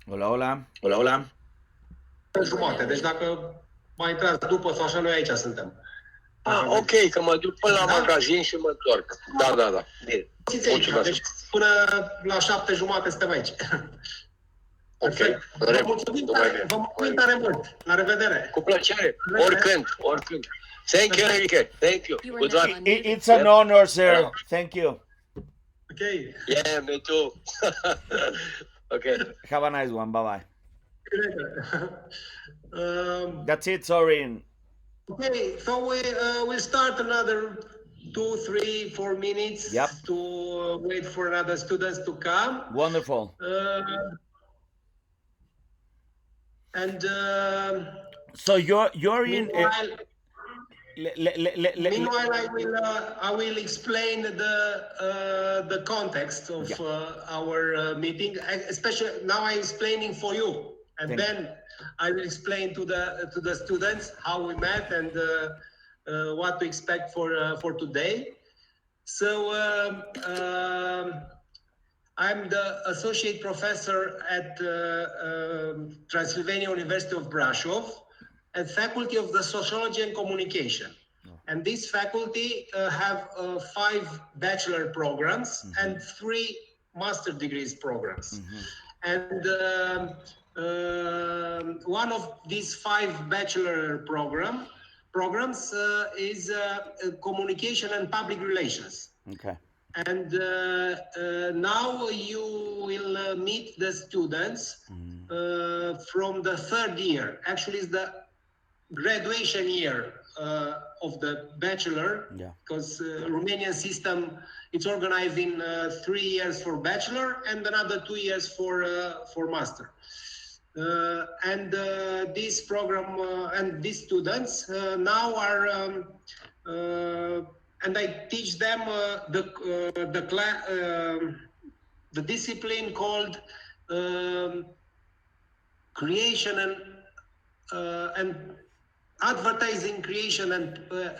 Hola, hola. Hola, hola. Jumate, deci dacă mai intrați după sau așa, noi aici suntem. Ok, că mă duc până la magazin și mă întorc. Da. Bine. Mulțumesc. Deci până la 7:30 suntem aici. Ok. Vă mulțumim tare mult. La revedere. Cu plăcere. Oricând. Thank you, Enrique. Thank you. Good luck. It's an honor, sir. Thank you. Okay. Yeah, me too. Okay. Have a nice one. Bye-bye. That's it, Sorin. Okay, so we'll start another 2, 3, 4 minutes to wait for other students to come. Wonderful. So you're in. Meanwhile, I will explain the context of our meeting. Especially now, I'm explaining for you, and then I will explain to the students how we met and what to expect for today. So I'm the associate professor at Transylvania University of Brasov and faculty of the Sociology and Communication. And this faculty have 5 bachelor programs and 3 master degrees programs. And one of these 5 bachelor programs is communication and public relations. Okay. And now you will meet the students from the 3rd year. Actually, it's the graduation year of the bachelor, because Romanian system, it's organized in 3 years for bachelor and another 2 years for master. And this program and these students now are and I teach them the discipline called creation and advertising creation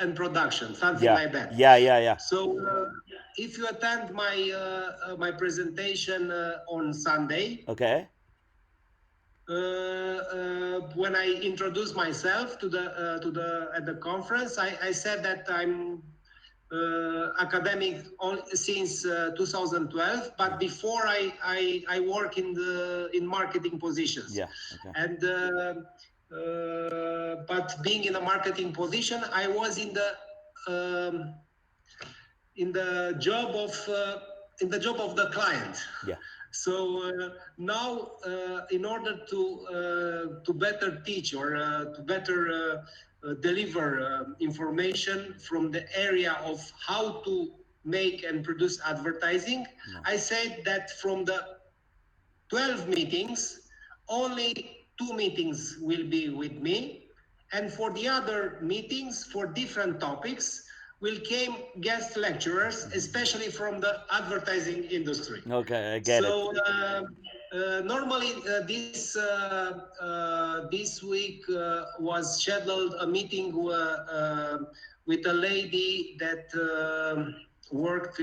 and production, something like that. Yeah. So if you attend my presentation on Sunday, okay. When I introduced myself at the conference, I said that I'm academic since 2012, but before I work in marketing positions. Yeah. Okay. And but being in a marketing position, I was in the job of the client. Yeah. So now, in order to better teach or to better deliver information from the area of how to make and produce advertising, I said that from the 12 meetings, only 2 meetings will be with me, and for the other meetings, for different topics, will came guest lecturers, especially from the advertising industry. Okay, I get it. So normally this week was scheduled a meeting with a lady that worked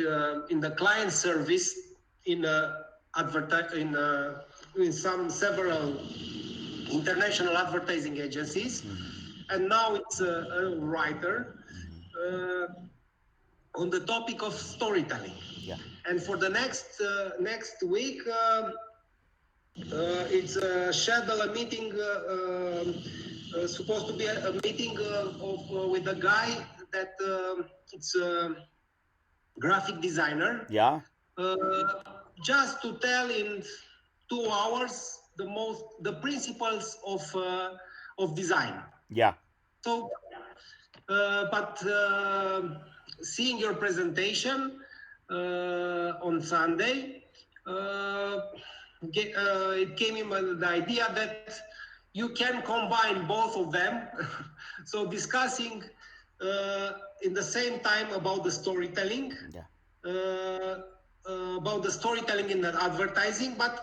in the client service in several international advertising agencies, and now it's a writer on the topic of storytelling. Yeah. And for the next week, it's scheduled a meeting, supposed to be a meeting with a guy that it's a graphic designer. Yeah. Just to tell in 2 hours the principles of design. Yeah. So, but seeing your presentation on Sunday, it came in the idea that you can combine both of them. So discussing in the same time about the storytelling, about the storytelling in the advertising, but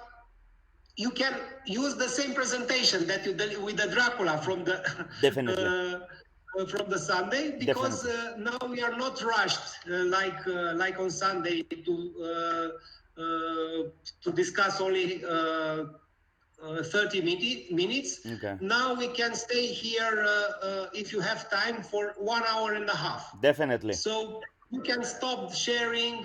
you can use the same presentation that you did with the Dracula from the definitely from the Sunday, because now we are not rushed like on Sunday to discuss only 30 minutes. Okay. Now we can stay here if you have time for 1 hour and a half. Definitely. So you can stop sharing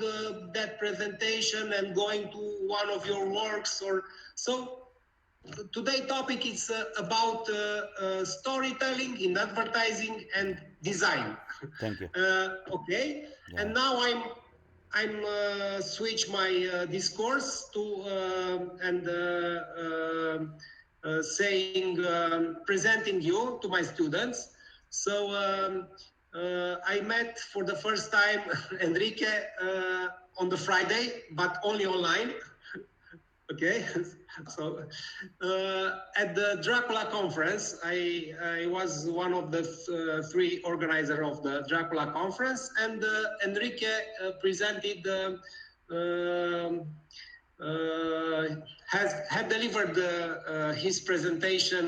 that presentation and going to one of your works. Or so today topic is about storytelling in advertising and design. Thank you. Okay, Yeah. and now I'm switch my discourse to and saying presenting you to my students. So I met for the first time Enrique on the Friday, but only online. Okay, so at the Dracula conference, I was one of the three organizer of the Dracula conference, and Enrique presented has had delivered his presentation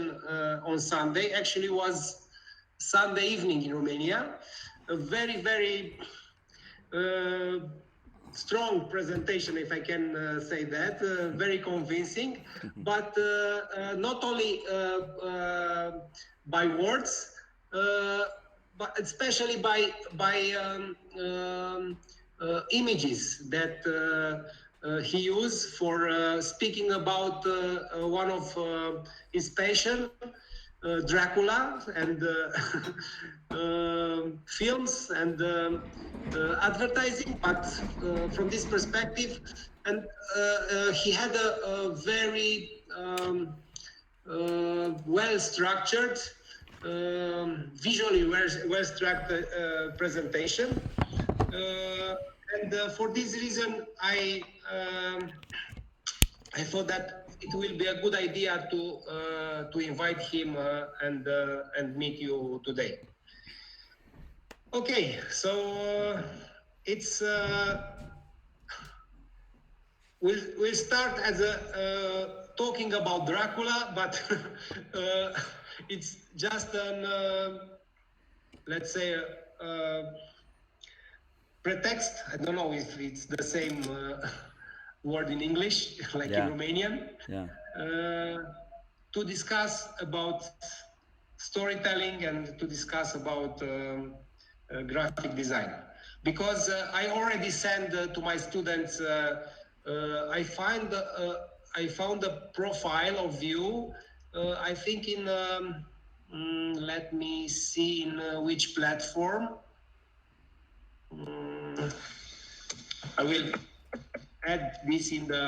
on Sunday. Actually, was Sunday evening in Romania. A very uh, strong presentation, if I can say that, very convincing, but not only by words, but especially by images that he used for speaking about one of his patients, Dracula, and films and advertising, but from this perspective, and he had a very well structured, visually well structured presentation. And for this reason, I thought that it will be a good idea to invite him and meet you today. Okay, so it's we'll start as a talking about Dracula, but it's just an let's say pretext. I don't know if it's the same word in English like in Yeah. Romanian. Yeah. To discuss about storytelling and to discuss about graphic design, because I already sent to my students. I found a profile of you. I think in let me see in which platform. I will add this in the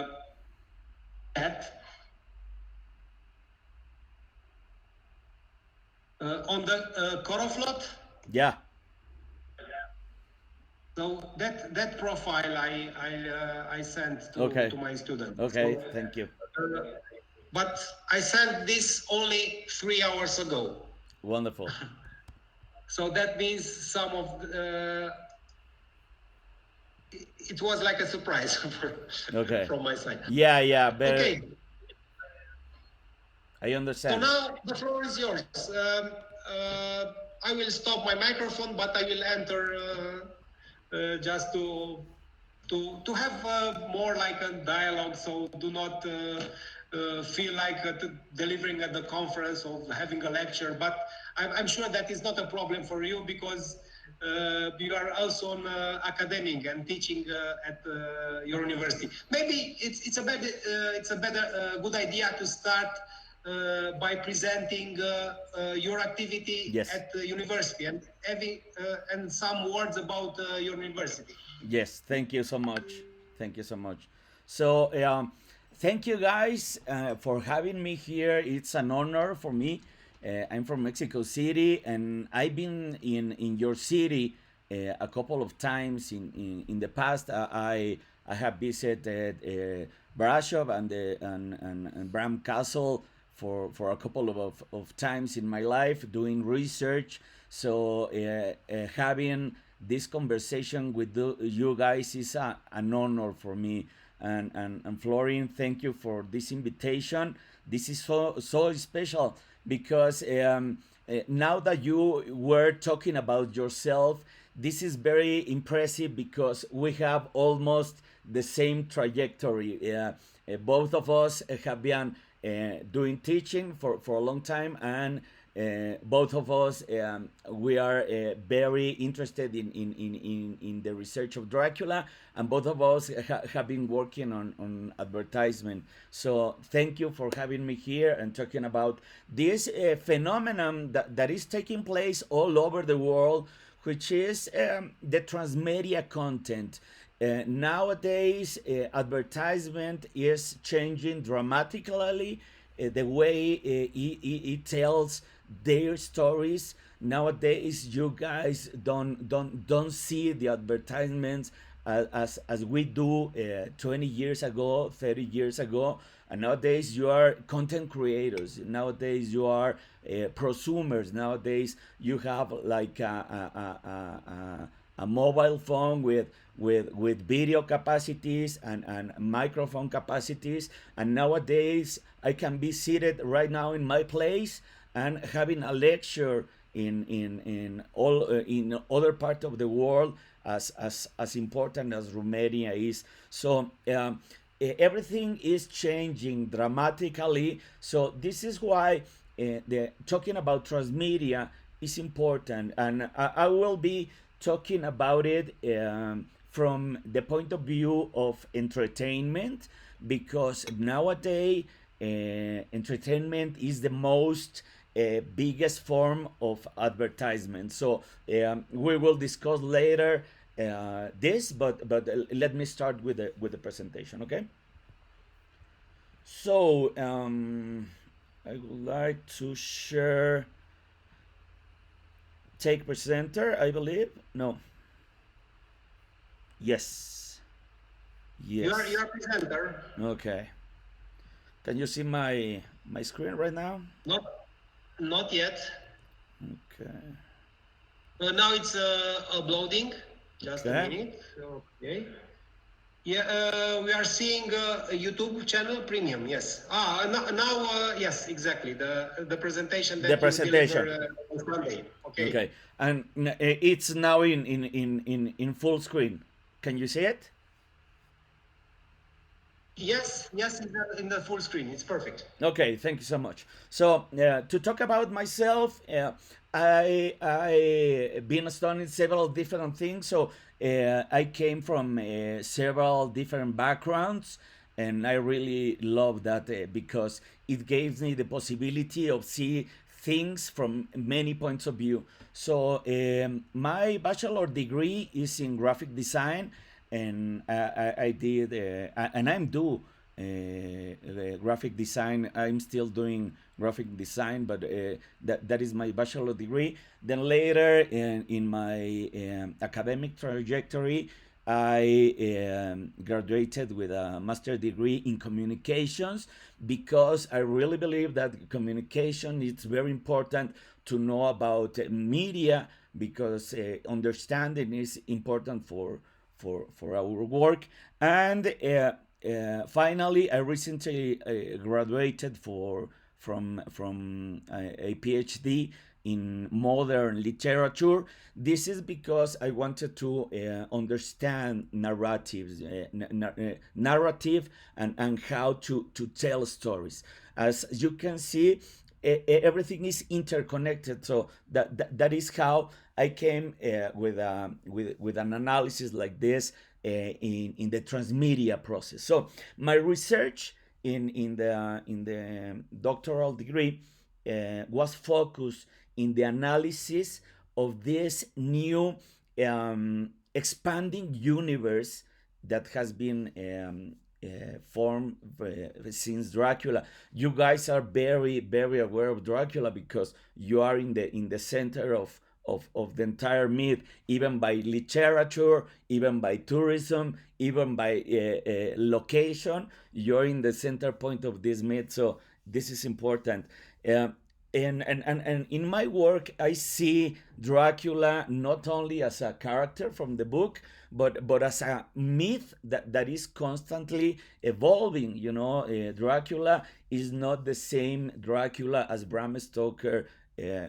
chat. On the Coroflot. Yeah. So that profile I sent Okay. to my students. Okay. So, Thank you. but I sent this only 3 hours ago. Wonderful. So that means some of it was like a surprise Okay. from my side. Yeah. Yeah. But Okay. I So understand. now the floor is yours. I will stop my microphone, but I will enter just to have more like a dialogue. So do not feel like delivering at the conference or having a lecture. But I'm sure that is not a problem for you because you are also an academic and teaching at your university. Maybe it's a better good idea to start by presenting your activity Yes. at the university and having and some words about your university. Yes, thank you so much. Thank you so much. So, thank you guys for having me here. It's an honor for me. I'm from Mexico City, and I've been in your city a couple of times in the past. I have visited Brasov and Bram Castle for a couple of times in my life doing research. So having this conversation with you guys is an honor for me. And Florian, thank you for this invitation. This is so special because now that you were talking about yourself, this is very impressive because we have almost the same trajectory. Both of us have been doing teaching for a long time, and both of us we are very interested in the research of Dracula, and both of us have been working on advertisement. So thank you for having me here and talking about this phenomenon that is taking place all over the world, which is the transmedia content. Nowadays, advertisement is changing dramatically. The way it tells their stories nowadays, you guys don't see the advertisements as we do 20 years ago, 30 years ago. And nowadays you are content creators, nowadays you are prosumers, nowadays you have like a mobile phone with video capacities and microphone capacities. And nowadays I can be seated right now in my place and having a lecture in all in other part of the world, as important as Romania is. So everything is changing dramatically. So this is why the talking about transmedia is important, and I will be talking about it from the point of view of entertainment, because nowadays entertainment is the most biggest form of advertisement. So we will discuss later this, but let me start with the presentation, okay? So I would like to share. Take presenter, I believe. No. Yes. You Yes. are presenter. Okay. Can you see my screen right now? Not not yet. Okay. Now it's uploading. Just a Okay. minute. Okay. Yeah, we are seeing a YouTube channel premium. Yes. Now yes, exactly. The presentation The that you deliver presentation. on Sunday. Okay. Okay. And it's now in full screen. Can you see it? Yes, yes, in the full screen. It's perfect. Okay, thank you so much. So to talk about myself, I been studying several different things. So I came from several different backgrounds, and I really love that because it gives me the possibility of see things from many points of view. So my bachelor degree is in graphic design, and I did, and I'm do the graphic design. I'm still doing graphic design, but that is my bachelor degree. Then later in my academic trajectory, I graduated with a master degree in communications, because I really believe that communication is very important to know about media, because understanding is important for our work. And finally, I recently graduated from a PhD in modern literature. This is because I wanted to understand narratives, narrative, and how to tell stories. As you can see, everything is interconnected. So that is how I came with an analysis like this in the transmedia process. So my research in the doctoral degree was focused in the analysis of this new expanding universe that has been formed since Dracula. You guys are very aware of Dracula, because you are in the center of the entire myth, even by literature, even by tourism, even by location. You're in the center point of this myth, so this is important. Uh, and in my work, I see Dracula not only as a character from the book, but as a myth that is constantly evolving. Dracula is not the same Dracula as Bram Stoker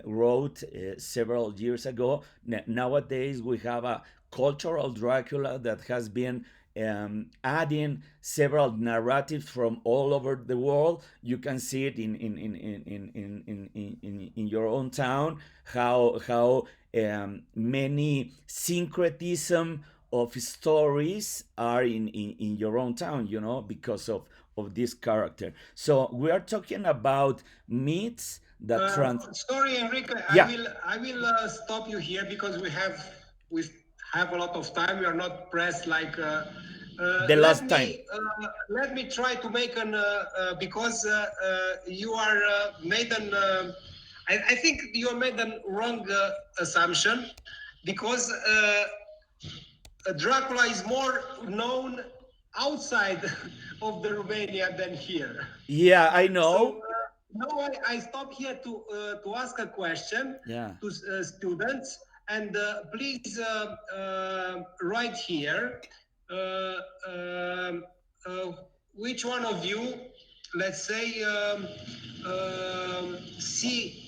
wrote several years ago. Nowadays, we have a cultural Dracula that has been adding several narratives from all over the world. You can see it in your own town, how many syncretism of stories are in your own town, because of this character. So we are talking about myths that Sorry, Enrique, yeah, I will stop you here because we have a lot of time. We are not pressed like. the last time. Let me try to make an because you are made an. I think you made a wrong assumption because Dracula is more known outside of the Romania than here. Yeah, I So know. now I stop here to ask a question Yeah. to students, and please write here uh, um, uh, which one of you, let's say, see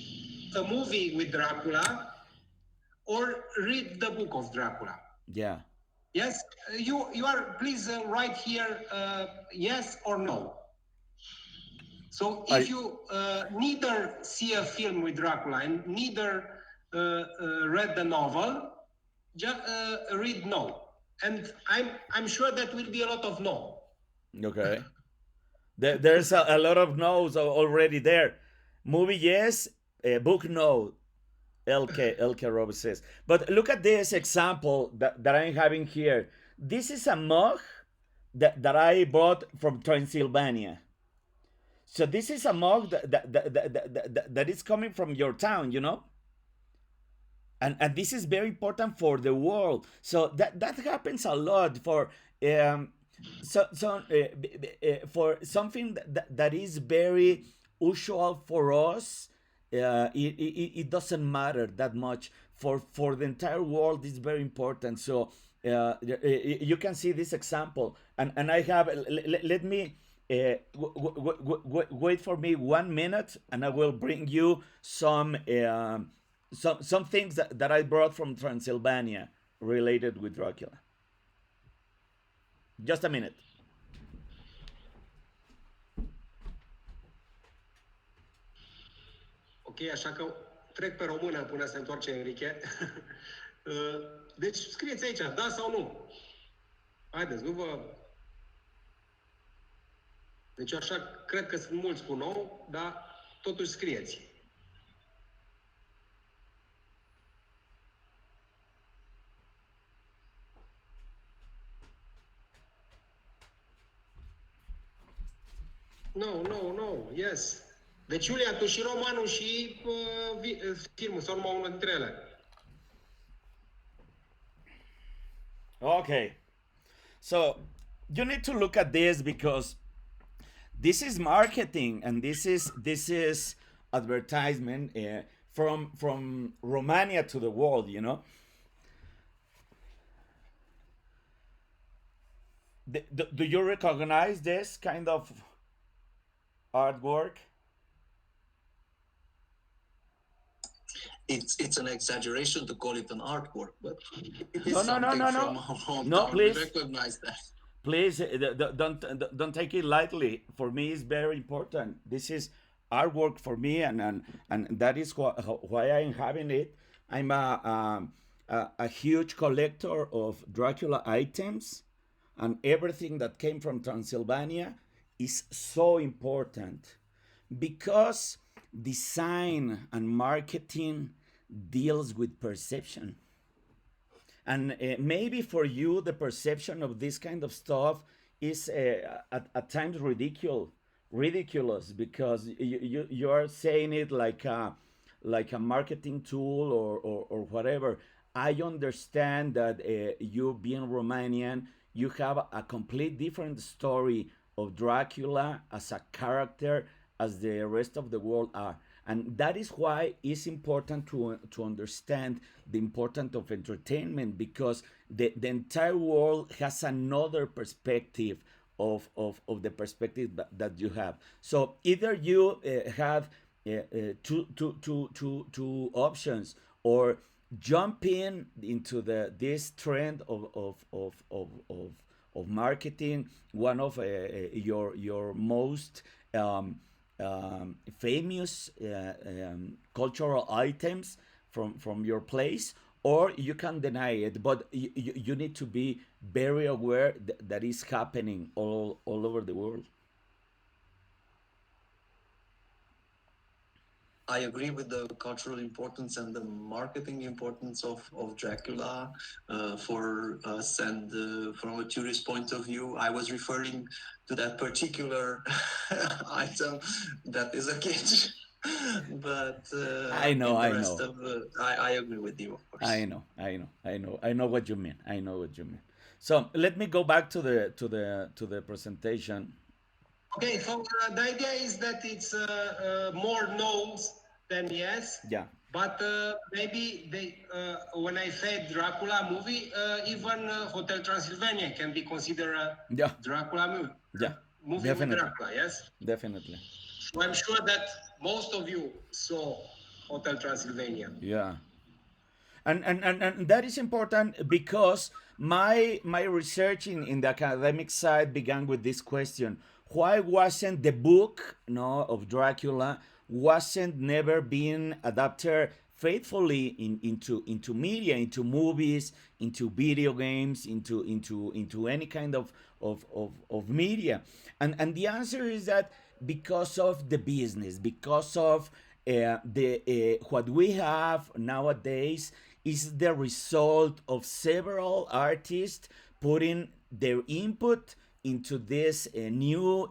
a movie with Dracula or read the book of Dracula. Yeah. Yes, you are. Please write here yes or no. So if I you neither see a film with Dracula and neither read the novel, just read no. And I'm sure that will be a lot of no. okay. There's a lot of no's already there. Movie yes, book no. LK Robert says. But look at this example that I'm having here. This is a mug that I bought from Transylvania. So this is a mug that is coming from your town. And this is very important for the world. So that happens a lot for um, for something that is very usual for us. It doesn't matter that much for the entire world. It's very important. So you can see this example, and I have. Let me. Wait for me 1 minute, and I will bring you some things that I brought from Transylvania related with Dracula. Just a minute. Ok, așa că trec pe română până se întoarce Enrique. Deci scrieți aici, da sau nu. Haideți, nu vă... Deci așa, cred că sunt mulți cu nou, dar totuși scrieți. No, yes. Deci, Iulia, tu și romanul și filmul, sau numai unul dintre ele? Okay. So you need to look at this because this is marketing and this is advertisement from Romania to the world. Do you recognize this kind of artwork? It's an exaggeration to call it an artwork, but it is No, no, no, something no, from no. our hometown. No, please. We recognize that. Please don't take it lightly. For me, it's very important. This is artwork for me, and that is why I'm having it. I'm a huge collector of Dracula items, and everything that came from Transylvania is so important because design and marketing deals with perception. And maybe for you the perception of this kind of stuff is at times ridiculous because you are saying it like a marketing tool or whatever. I understand that you being Romanian, you have a complete different story of Dracula as a character as the rest of the world are. And that is why it's important to understand the importance of entertainment because the entire world has another perspective of the perspective that you have. So either you have two options or jump into this trend of marketing, one of your most famous cultural items from your place, or you can deny it, but you need to be very aware that is happening all over the world. I agree with the cultural importance and the marketing importance of Dracula for us. And from a tourist point of view, I was referring to that particular item that is a cage. But I know, in the I rest know, of I agree with you, of I course. know, I know, I know, I know what you mean. I know what you mean. So let me go back to the presentation. Okay, so the idea is that it's more no's than yes, Yeah, but maybe when I said Dracula movie, even Hotel Transylvania can be considered a yeah, Dracula movie, yeah, movie with definitely, Dracula, yes? definitely. So I'm sure that most of you saw Hotel Transylvania. Yeah, and that is important because my research in the academic side began with this question: why wasn't the book, no, of Dracula wasn't never being adapted faithfully into media, into movies, into video games, into any kind of media? And the answer is that because of the business, because of the what we have nowadays is the result of several artists putting their input into this new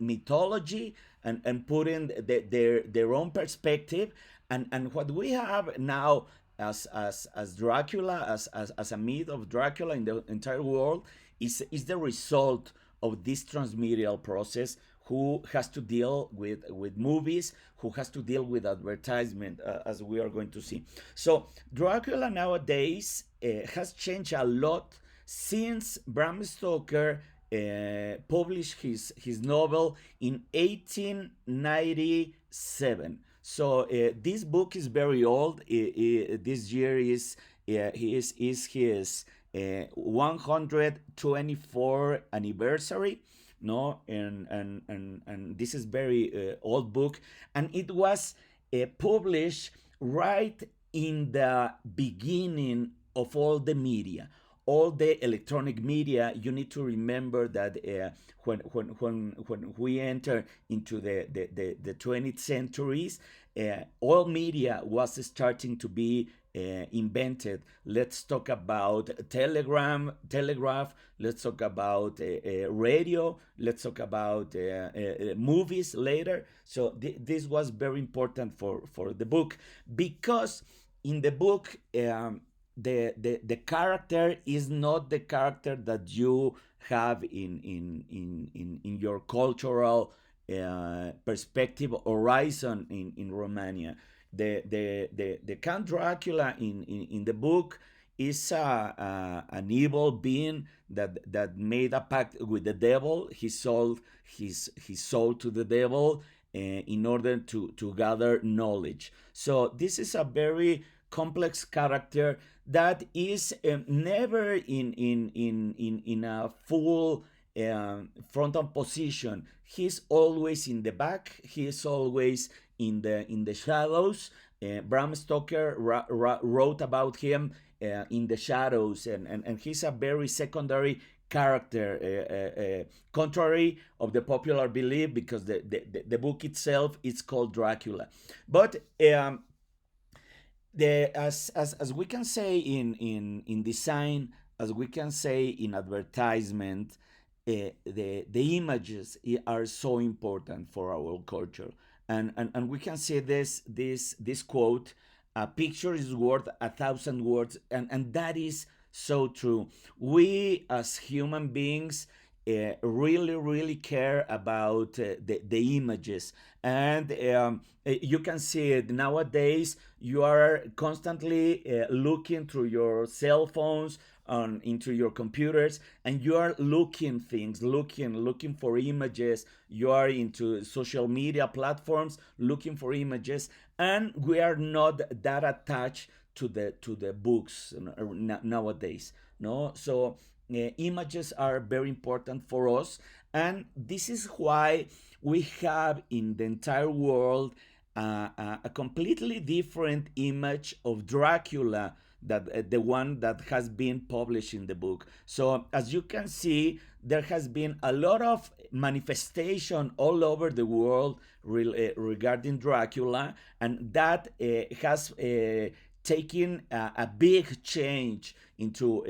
mythology, and putting their own perspective, and what we have now as Dracula, as a myth of Dracula in the entire world, is the result of this transmedial process, who has to deal with movies, who has to deal with advertisement, as we are going to see. So Dracula Nowadays has changed a lot since Bram Stoker published his novel in 1897. So this book is very old. This year is his 124 anniversary, no, and this is very old book, and it was published right in the beginning of all the media, all the electronic media. You need to remember that when we enter into the 20th centuries, all media was starting to be invented. Let's talk about telegraph. Let's talk about radio. Let's talk about movies later. So this was very important for the book, because in the book, the character is not the character that you have in your cultural perspective horizon in Romania. The Count Dracula in the book is an evil being that made a pact with the devil. He sold his soul to the devil in order to gather knowledge. So this is a very complex character that is never in a full frontal position. He's always in the back. He is always in the shadows. Bram Stoker wrote about him in the shadows, and he's a very secondary character, contrary of the popular belief, because the book itself is called Dracula. But as we can say in design, as we can say in advertisement, the images are so important for our culture, and we can say this quote: "A picture is worth 1,000 words," and that is so true. We as human beings really care about the images, and you can see it nowadays. You are constantly looking through your cell phones, on into your computers, and you are looking things, looking for images. You are into social media platforms looking for images, and we are not that attached to the books nowadays, no. So images are very important for us, and this is why we have in the entire world a completely different image of Dracula that the one that has been published in the book. So as you can see, there has been a lot of manifestation all over the world regarding Dracula, and that has taken a big change into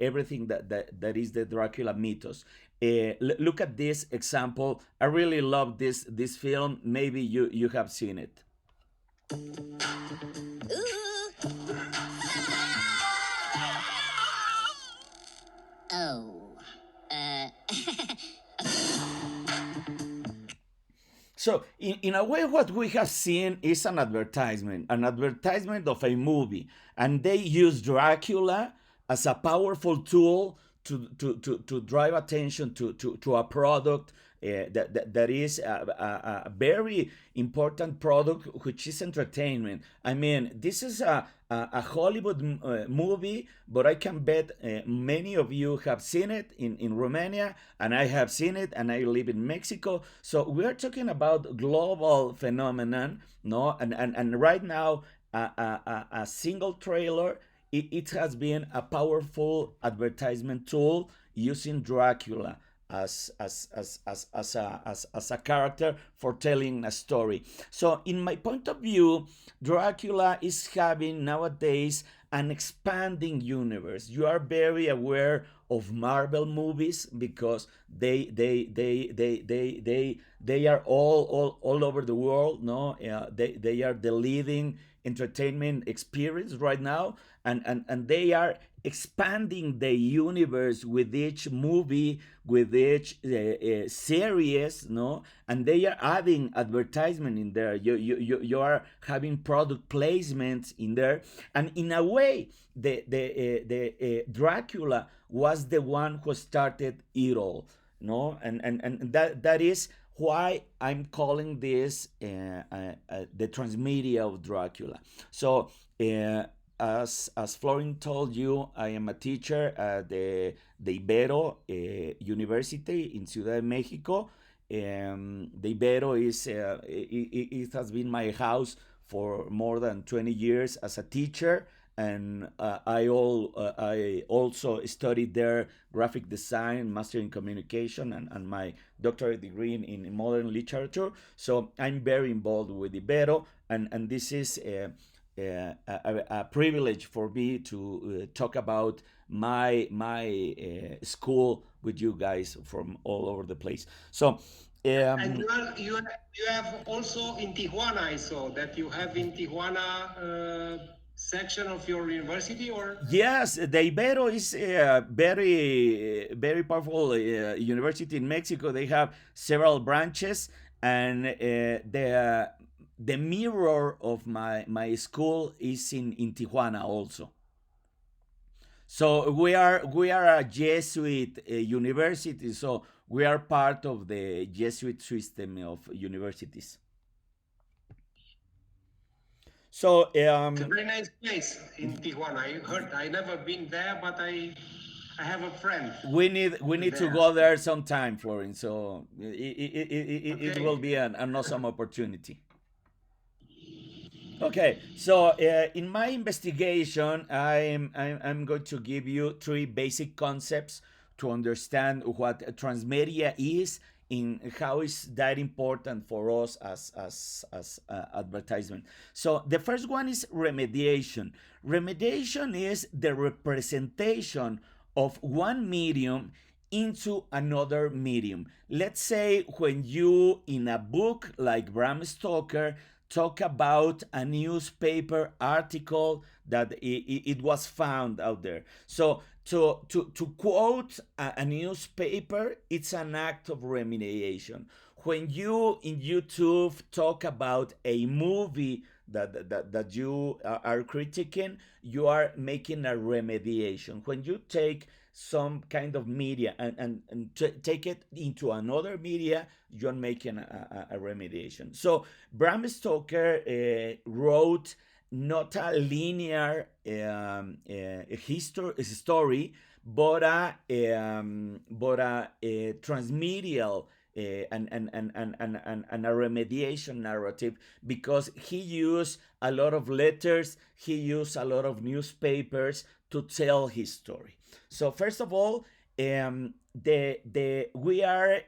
everything that is the Dracula mythos. Look at this example. I really love this film. Maybe you have seen it. Oh. Uh. So, in a way, what we have seen is an advertisement of a movie, and they use Dracula as a powerful tool to drive attention to a product that is a very important product, which is entertainment. I mean, this is a Hollywood movie, but I can bet many of you have seen it in Romania, and I have seen it, and I live in Mexico. So we are talking about global phenomenon, no? And right now, a single trailer, it has been a powerful advertisement tool using Dracula as a character for telling a story. So, in my point of view, Dracula is having nowadays an expanding universe. You are very aware of Marvel movies because they are all over the world. No, they are the leading entertainment experience right now, and they are expanding the universe with each movie, with each series, no, and they are adding advertisement in there. You are having product placements in there, and in a way, the Dracula was the one who started it all, no, and that is why I'm calling this the Transmedia of Dracula. So, as Florin told you, I am a teacher at the Ibero University in Ciudad de Mexico. The Ibero it has been my house for more than 20 years as a teacher, and I also studied there graphic design, master in communication, and my doctorate degree in modern literature. So I'm very involved with Ibero, and this is a privilege for me to talk about my school with you guys from all over the place. So. And you have also in Tijuana, I saw that you have in Tijuana section of your university, or? Yes, the Ibero is a very powerful university in Mexico. They have several branches, and the mirror of my school is in Tijuana also. So we are a Jesuit university. So we are part of the Jesuit system of universities. So It's a very nice place in Tijuana. I heard. I never been there, but I have a friend we need to there. go there sometime, Florin. So it will Okay. be an awesome opportunity. Okay, so in my investigation, I'm going to give you three basic concepts to understand what transmedia is, in how is that important for us as advertisement. So the first one is remediation. Remediation is the representation of one medium into another medium. Let's say when you, in a book like Bram Stoker, talk about a newspaper article that it was found out there. So to quote a newspaper, it's an act of remediation. When you in YouTube talk about a movie that you are critiquing, you are making a remediation. When you take some kind of media and take it into another media, you're making a remediation. So Bram Stoker wrote not a linear story, but a transmedial and a remediation narrative, because he used a lot of letters, he used a lot of newspapers to tell his story. So first of all, the we are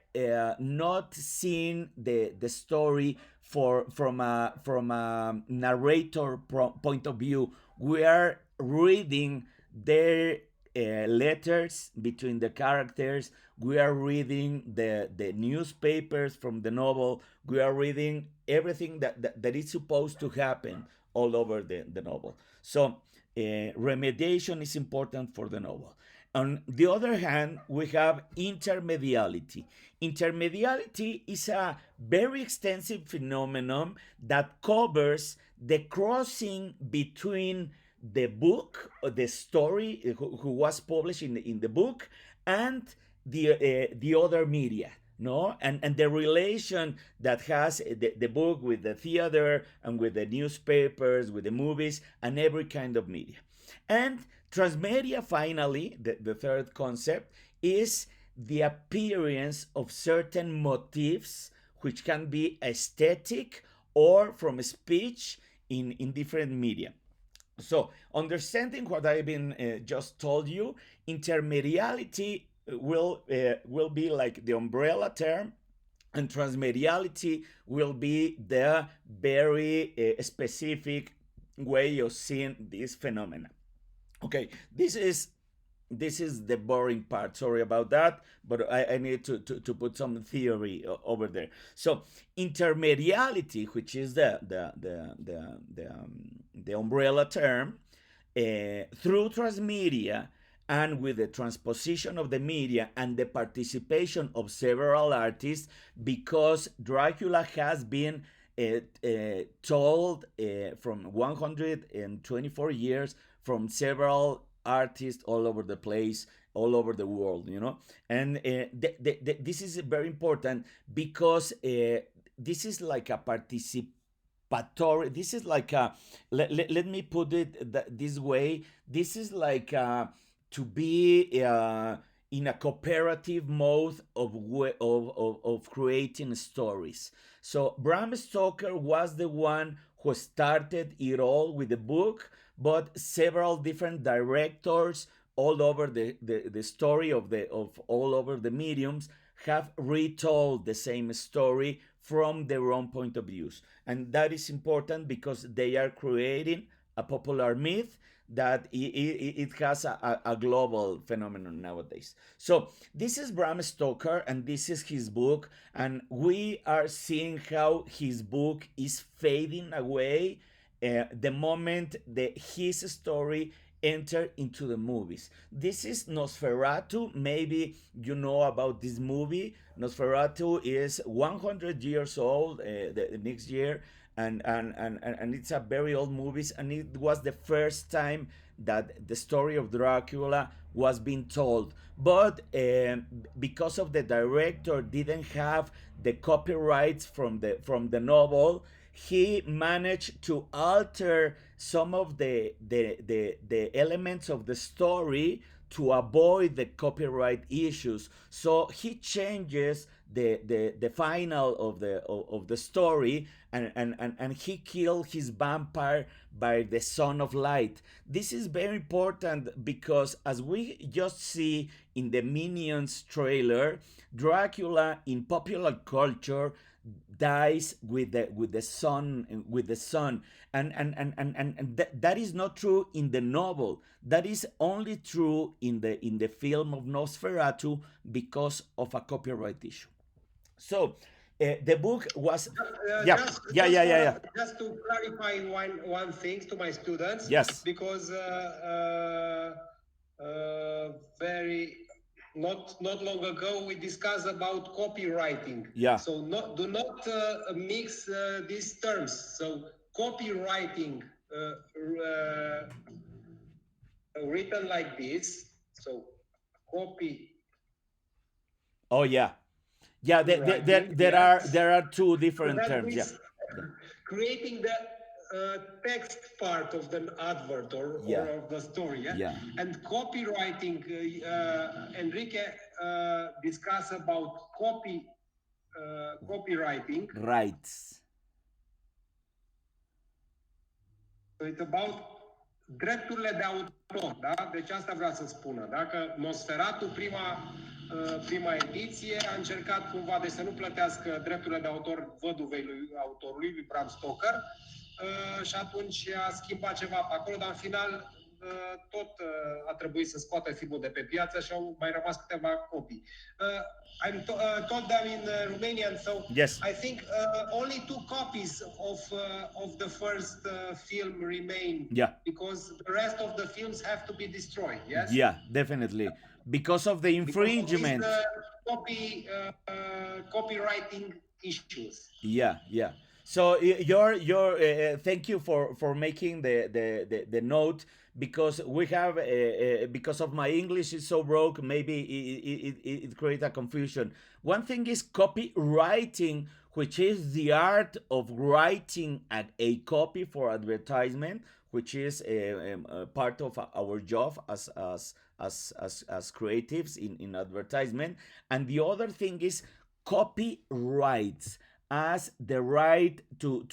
not seeing the story from a narrator point of view. We are reading their letters between the characters. We are reading the newspapers from the novel. We are reading everything that is supposed to happen all over the novel. So remediation is important for the novel. On the other hand, we have intermediality. Intermediality is a very extensive phenomenon that covers the crossing between the book, the story who was published in the book, and the other media, no, and the relation that has the book with the theater and with the newspapers, with the movies, and every kind of media. And transmedia, finally, the third concept, is the appearance of certain motifs which can be aesthetic or from speech in different media. So, understanding what I've been just told you, intermediality will be like the umbrella term, and transmediality will be the very specific way of seeing this phenomena. Okay, this is the boring part. Sorry about that, but I need to put some theory over there. So intermediality, which is the umbrella term, through transmedia and with the transposition of the media and the participation of several artists, because Dracula has been told from 124 years from several artists all over the place, all over the world, and this is very important because this is like a participatory, this is like a, let me put it this way, this is like to be in a cooperative mode of creating stories. So Bram Stoker was the one who started it all with the book, but several different directors all over the story of all over the mediums have retold the same story from their own point of views. And that is important because they are creating a popular myth that it has a global phenomenon nowadays. So this is Bram Stoker and this is his book, and we are seeing how his book is fading away the moment his story enter into the movies. This is Nosferatu. Maybe you know about this movie. Nosferatu is 100 years old the next year, and it's a very old movie, and it was the first time that the story of Dracula was being told. But because of the director didn't have the copyrights from the novel, he managed to alter some of the elements of the story to avoid the copyright issues. So he changes the final of the story, and he killed his vampire by the Son of Light. This is very important because, as we just see in the Minions trailer, Dracula in popular culture dies with the sun, and that is not true in the novel. That is only true in the film of Nosferatu because of a copyright issue. So the book was, yeah, yeah, yeah, yeah, yeah. Just to clarify one thing to my students, Yes. because very not long ago we discussed about copywriting. Yeah. So do not mix these terms. So copywriting written like this. So copy. Oh yeah, yeah. There Writing, there yes. are two So different that terms. Yeah. means creating the text part of the advert or Yeah, of the story, yeah? yeah, And copywriting, Enrique discuss about copywriting. rights. So it's about drepturile de autor, da? Deci asta vrea să spună, da? Că Nosferatu, prima ediție, a încercat cumva de să nu plătească drepturile de autor văduvei lui autorului, lui Bram Stoker, și atunci a schimbat ceva pe acolo, dar în final tot a trebuit să scoată filmul de pe piață și au mai rămas câteva copii. I'm told them in Romanian, so Yes. I think only 2 copies of the first film remain. Yeah. Because the rest of the films have to be destroyed. Yes. Yeah, definitely. Because of the infringement. Because of these, copywriting issues. Yeah, yeah. So your thank you for making the note, because we have because of my English is so broke, maybe it creates a confusion. One thing is copywriting, which is the art of writing a copy for advertisement, which is a part of our job as creatives in advertisement. And the other thing is copyrights, as the right to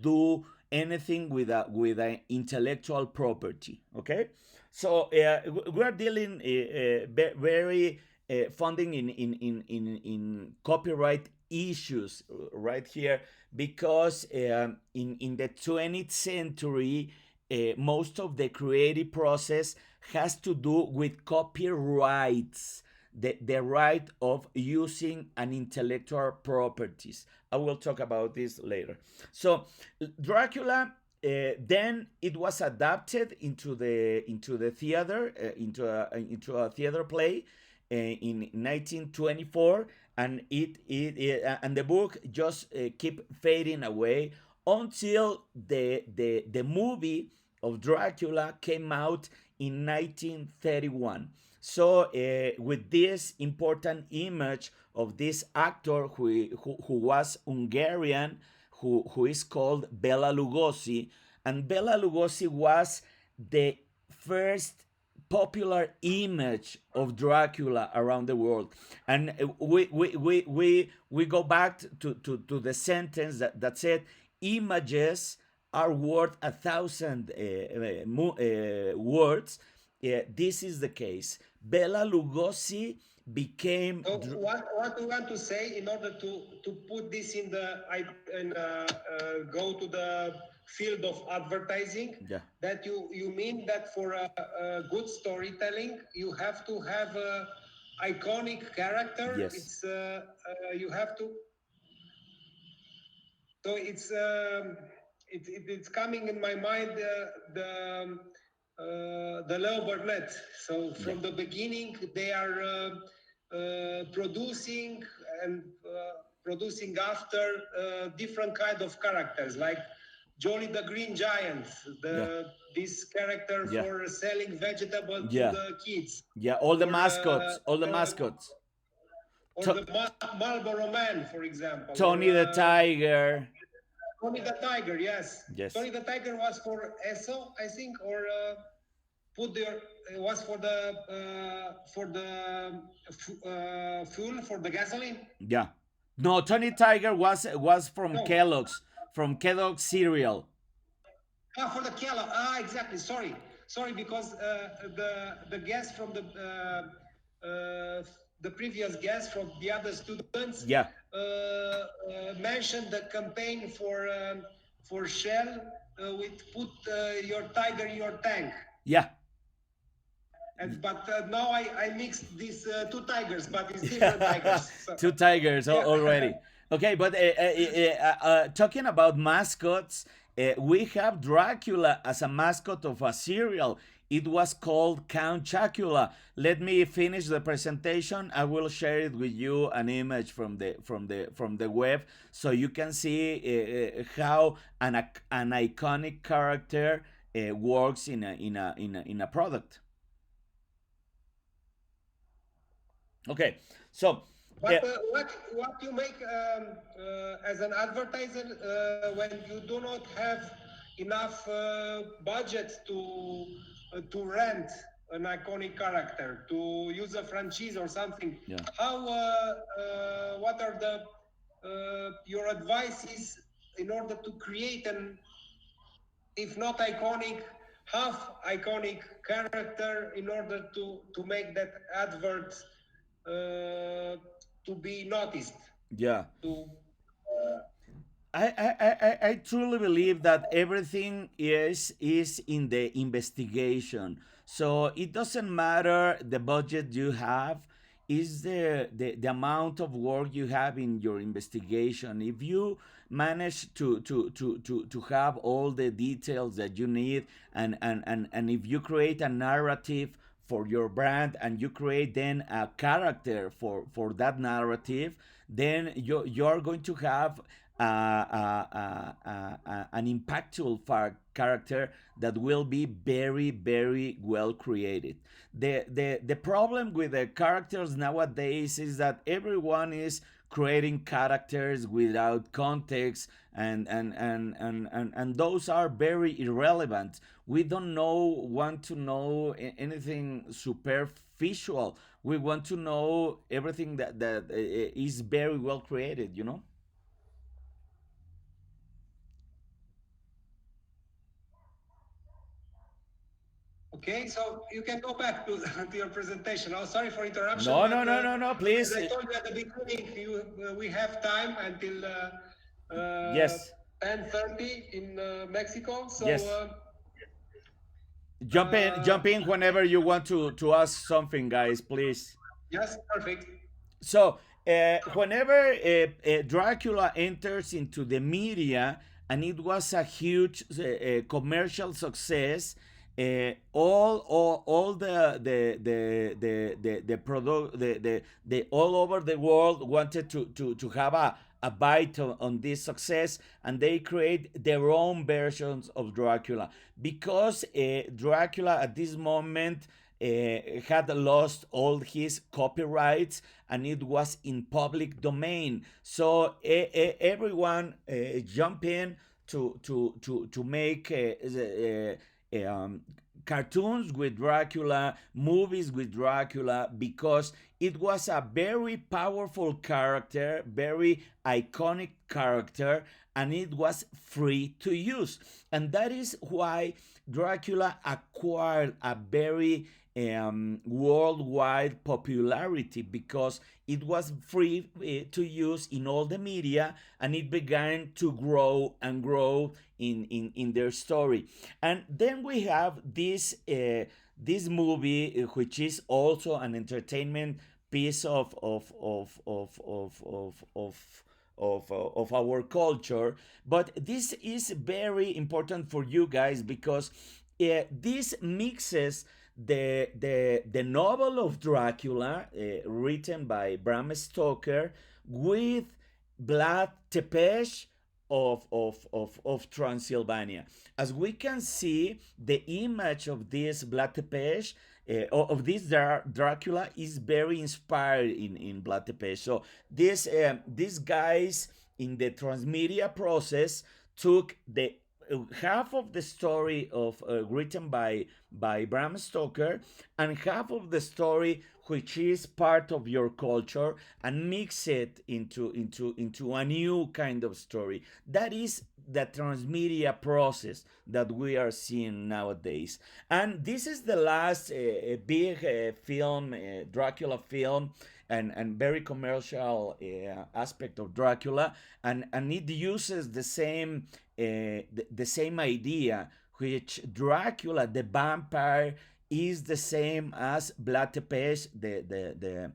do anything with a intellectual property. Okay, so we are dealing very funding in copyright issues right here, because in the 20th century most of the creative process has to do with copyrights, the right of using an intellectual properties. I will talk about this later. So Dracula, then it was adapted into the theater, into a theater play in 1924, and and the book just keep fading away until the movie of Dracula came out in 1931. So with this important image of this actor who was Hungarian, who is called Bela Lugosi, and Bela Lugosi was the first popular image of Dracula around the world. And we go back to the sentence that said, images are worth 1,000 words. This is the case. Bela Lugosi became. So what we want to say, in order to put this in go to the field of advertising, Yeah. that you mean that for a good storytelling you have to have a iconic character. Yes. It's you have to. So it's coming in my mind the Leo Burnett. So from the beginning, they are producing and producing after different kind of characters, like Jolly the Green Giant, this character for selling vegetables to the kids. Yeah, all the mascots, all the mascots. Or the Marlboro Man, for example. Tony the Tiger. Tony the Tiger, yes. Yes. Tony the Tiger was for ESO, I think, or was for the fuel, for the gasoline. Yeah. No, Tony Tiger was from Kellogg's, from Kellogg's cereal. For the Kellogg. Exactly. Sorry, because the guest from the previous guest from the other students mentioned the campaign for Shell with put your tiger in your tank. Yeah. But now I mixed these 2 tigers, but it's different tigers. So. 2 tigers already. Okay, but talking about mascots, we have Dracula as a mascot of a cereal. It was called Count Chocula. Let me finish the presentation. I will share it with you, an image from the web, so you can see how an iconic character works in a product. Okay, so what you make as an advertiser when you do not have enough budget to rent an iconic character, to use a franchise or something. Yeah. How what are the your advices in order to create an, if not iconic, half iconic character in order to make that advert to be noticed, Yeah. to I truly believe that everything is in the investigation. So it doesn't matter the budget you have, is the amount of work you have in your investigation. If you manage to have all the details that you need, and if you create a narrative for your brand, and you create then a character for that narrative, then you're going to have an impactful character that will be very, very well created. The problem with the characters nowadays is that everyone is creating characters without context, and those are very irrelevant. We don't want to know anything superficial. We want to know everything that is very well created, you know. okay, so you can go back to, to your presentation. Oh, sorry for interruption, No, but no, no, no, no. as Please. I told you at the beginning, we have time until Yes, 10:30 in Mexico. So yes. uh, Jump in whenever you want to ask something, guys. Please. yes, perfect. So, whenever Dracula enters into the media, and it was a huge commercial success, all the product the all over the world wanted to have a bite on this success, and they create their own versions of Dracula, because Dracula at this moment had lost all his copyrights, and it was in public domain. So everyone jumped in to make cartoons with Dracula, movies with Dracula, because it was a very powerful character, very iconic character, and it was free to use. And that is why Dracula acquired a very worldwide popularity, because it was free to use in all the media, and it began to grow and grow in their story. And then we have this movie, which is also an entertainment piece of our culture. But this is very important for you guys, because this mixes the novel of Dracula, written by Bram Stoker, with Blood Tepesh of Transylvania. As we can see, the image of this Blood Tepesh, of this Dracula, is very inspired in Blood Tepesh. So these guys in the transmedia process took the half of the story of written by Bram Stoker, and half of the story which is part of your culture, and mix it into a new kind of story. That is the transmedia process that we are seeing nowadays. And this is the last big film, Dracula film, and very commercial aspect of Dracula, and it uses the same idea, which Dracula the vampire is the same as Vlad Tepes, the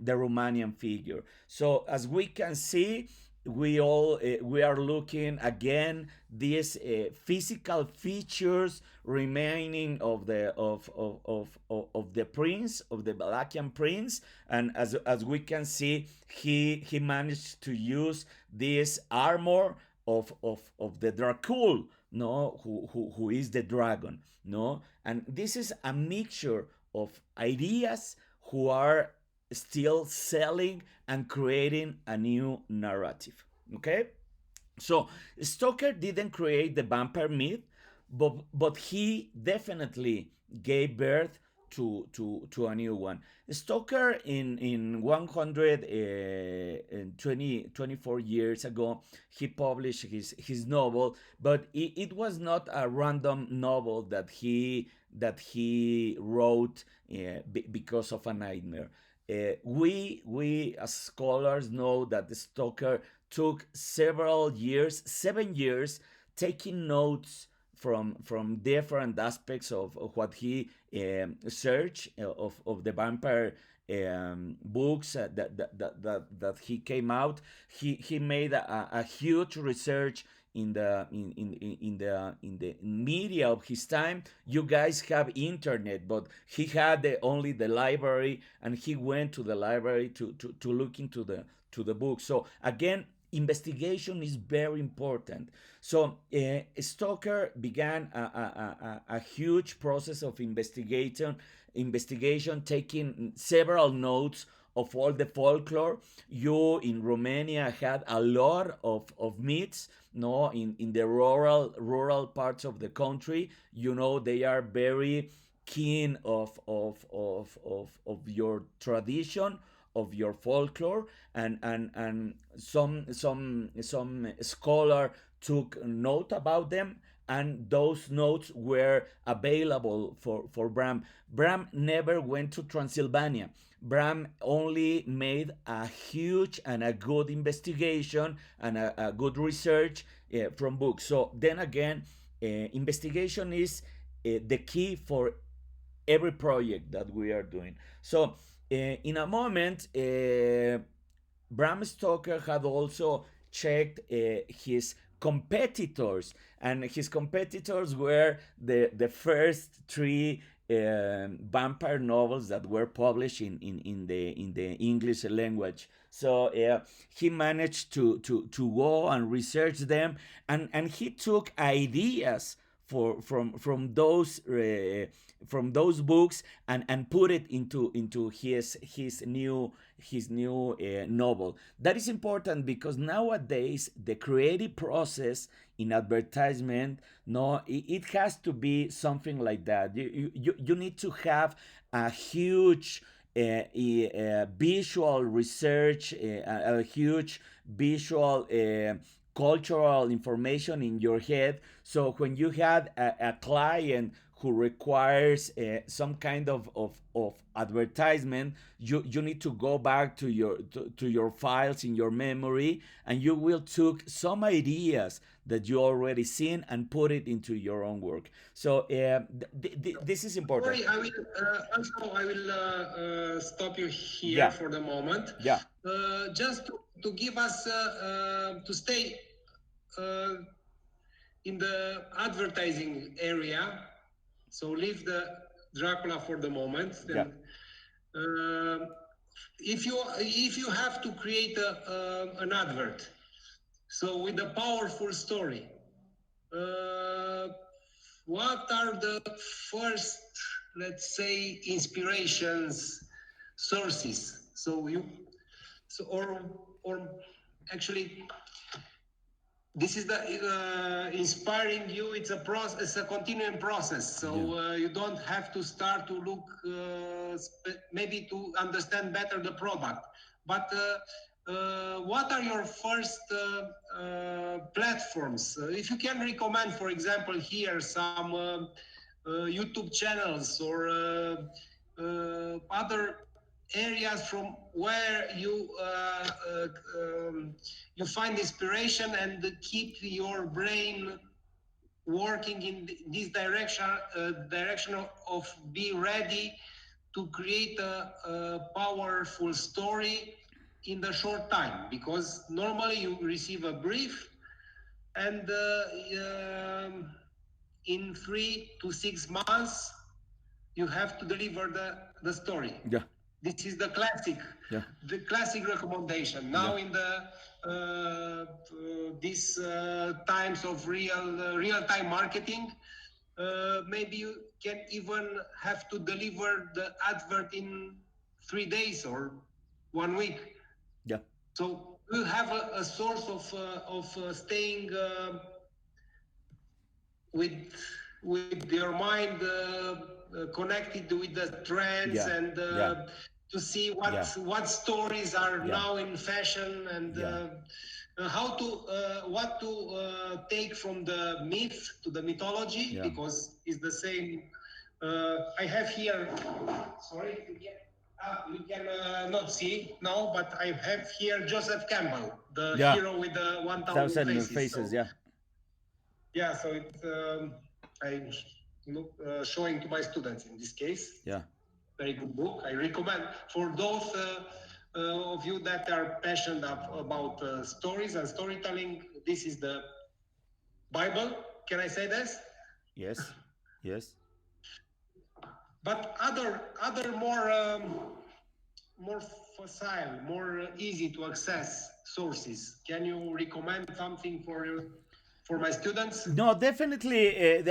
Romanian figure. So as we can see, we are looking again these physical features remaining of the prince, of the Valachian prince. And as we can see, he managed to use this armor of the Dracul, no, who is the dragon, no. And this is a mixture of ideas who are still selling and creating a new narrative. Okay. So Stoker didn't create the vampire myth, but he definitely gave birth to a new one. Stoker in 124 years ago, he published his novel, but it was not a random novel that he wrote because of a nightmare. We as scholars know that Stoker took several years, 7 years, taking notes from different aspects of what he searched of the vampire books that he came out. He made a huge research in the media of his time. You guys have internet, but he had only the library, and he went to the library to look into the book. So again, investigation is very important. So Stoker began a huge process of investigation, taking several notes of all the folklore. You in Romania had a lot of myths, no, in the rural parts of the country. They are very keen of your tradition, of your folklore, and some scholar took note about them, and those notes were available for Bram. Bram never went to Transylvania. Bram only made a huge and a good investigation and a good research from books. So then again, investigation is the key for every project that we are doing. So, in a moment, Bram Stoker had also checked his competitors, and his competitors were the first three vampire novels that were published in the English language. So he managed to go and research them, and he took ideas from those books, and put it into his new novel. That is important because nowadays the creative process in advertisement, no, it has to be something like that. You need to have a huge visual research, a huge visual cultural information in your head. So when you had a client who requires some kind of advertisement, you need to go back to your files in your memory, and you will took some ideas that you already seen and put it into your own work. So this is important. Sorry, I will stop you here Yeah, for the moment. yeah, Just to give us to stay uh, in the advertising area. So leave the Dracula for the moment. yeah, Then, if you have to create an advert, so with a powerful story, uh, what are the first, let's say, inspirations, sources? Or actually, this is the inspiring you. It's a process, it's a continuing process. So yeah. you don't have to start to look maybe to understand better the product, but what are your first platforms? If you can recommend, for example, here some YouTube channels or other areas from where you find inspiration and keep your brain working in this direction of be ready to create a powerful story in the short time, because normally you receive a brief and in 3 to 6 months you have to deliver the story. Yeah, This is the classic, yeah, the classic recommendation. yeah, Now in the these times of real time marketing, maybe you can even have to deliver the advert in 3 days or 1 week. yeah. So you have a source of staying with with your mind connected with the trends Yeah, and yeah, to see yeah, what stories are yeah, now in fashion and yeah, how to what to take from the myth to the mythology yeah, because it's the same. I have here. Sorry, you can not see now, but I have here Joseph Campbell, the yeah. hero with the 1,000 Thousand faces. faces. So Yeah, yeah, so it's I'm look, showing to my students in this case. yeah. Very good book. I recommend for those of you that are passionate about stories and storytelling. This is the Bible. Can I say this? Yes, yes. But other more facile, more easy to access sources. Can you recommend something for my students? No, definitely.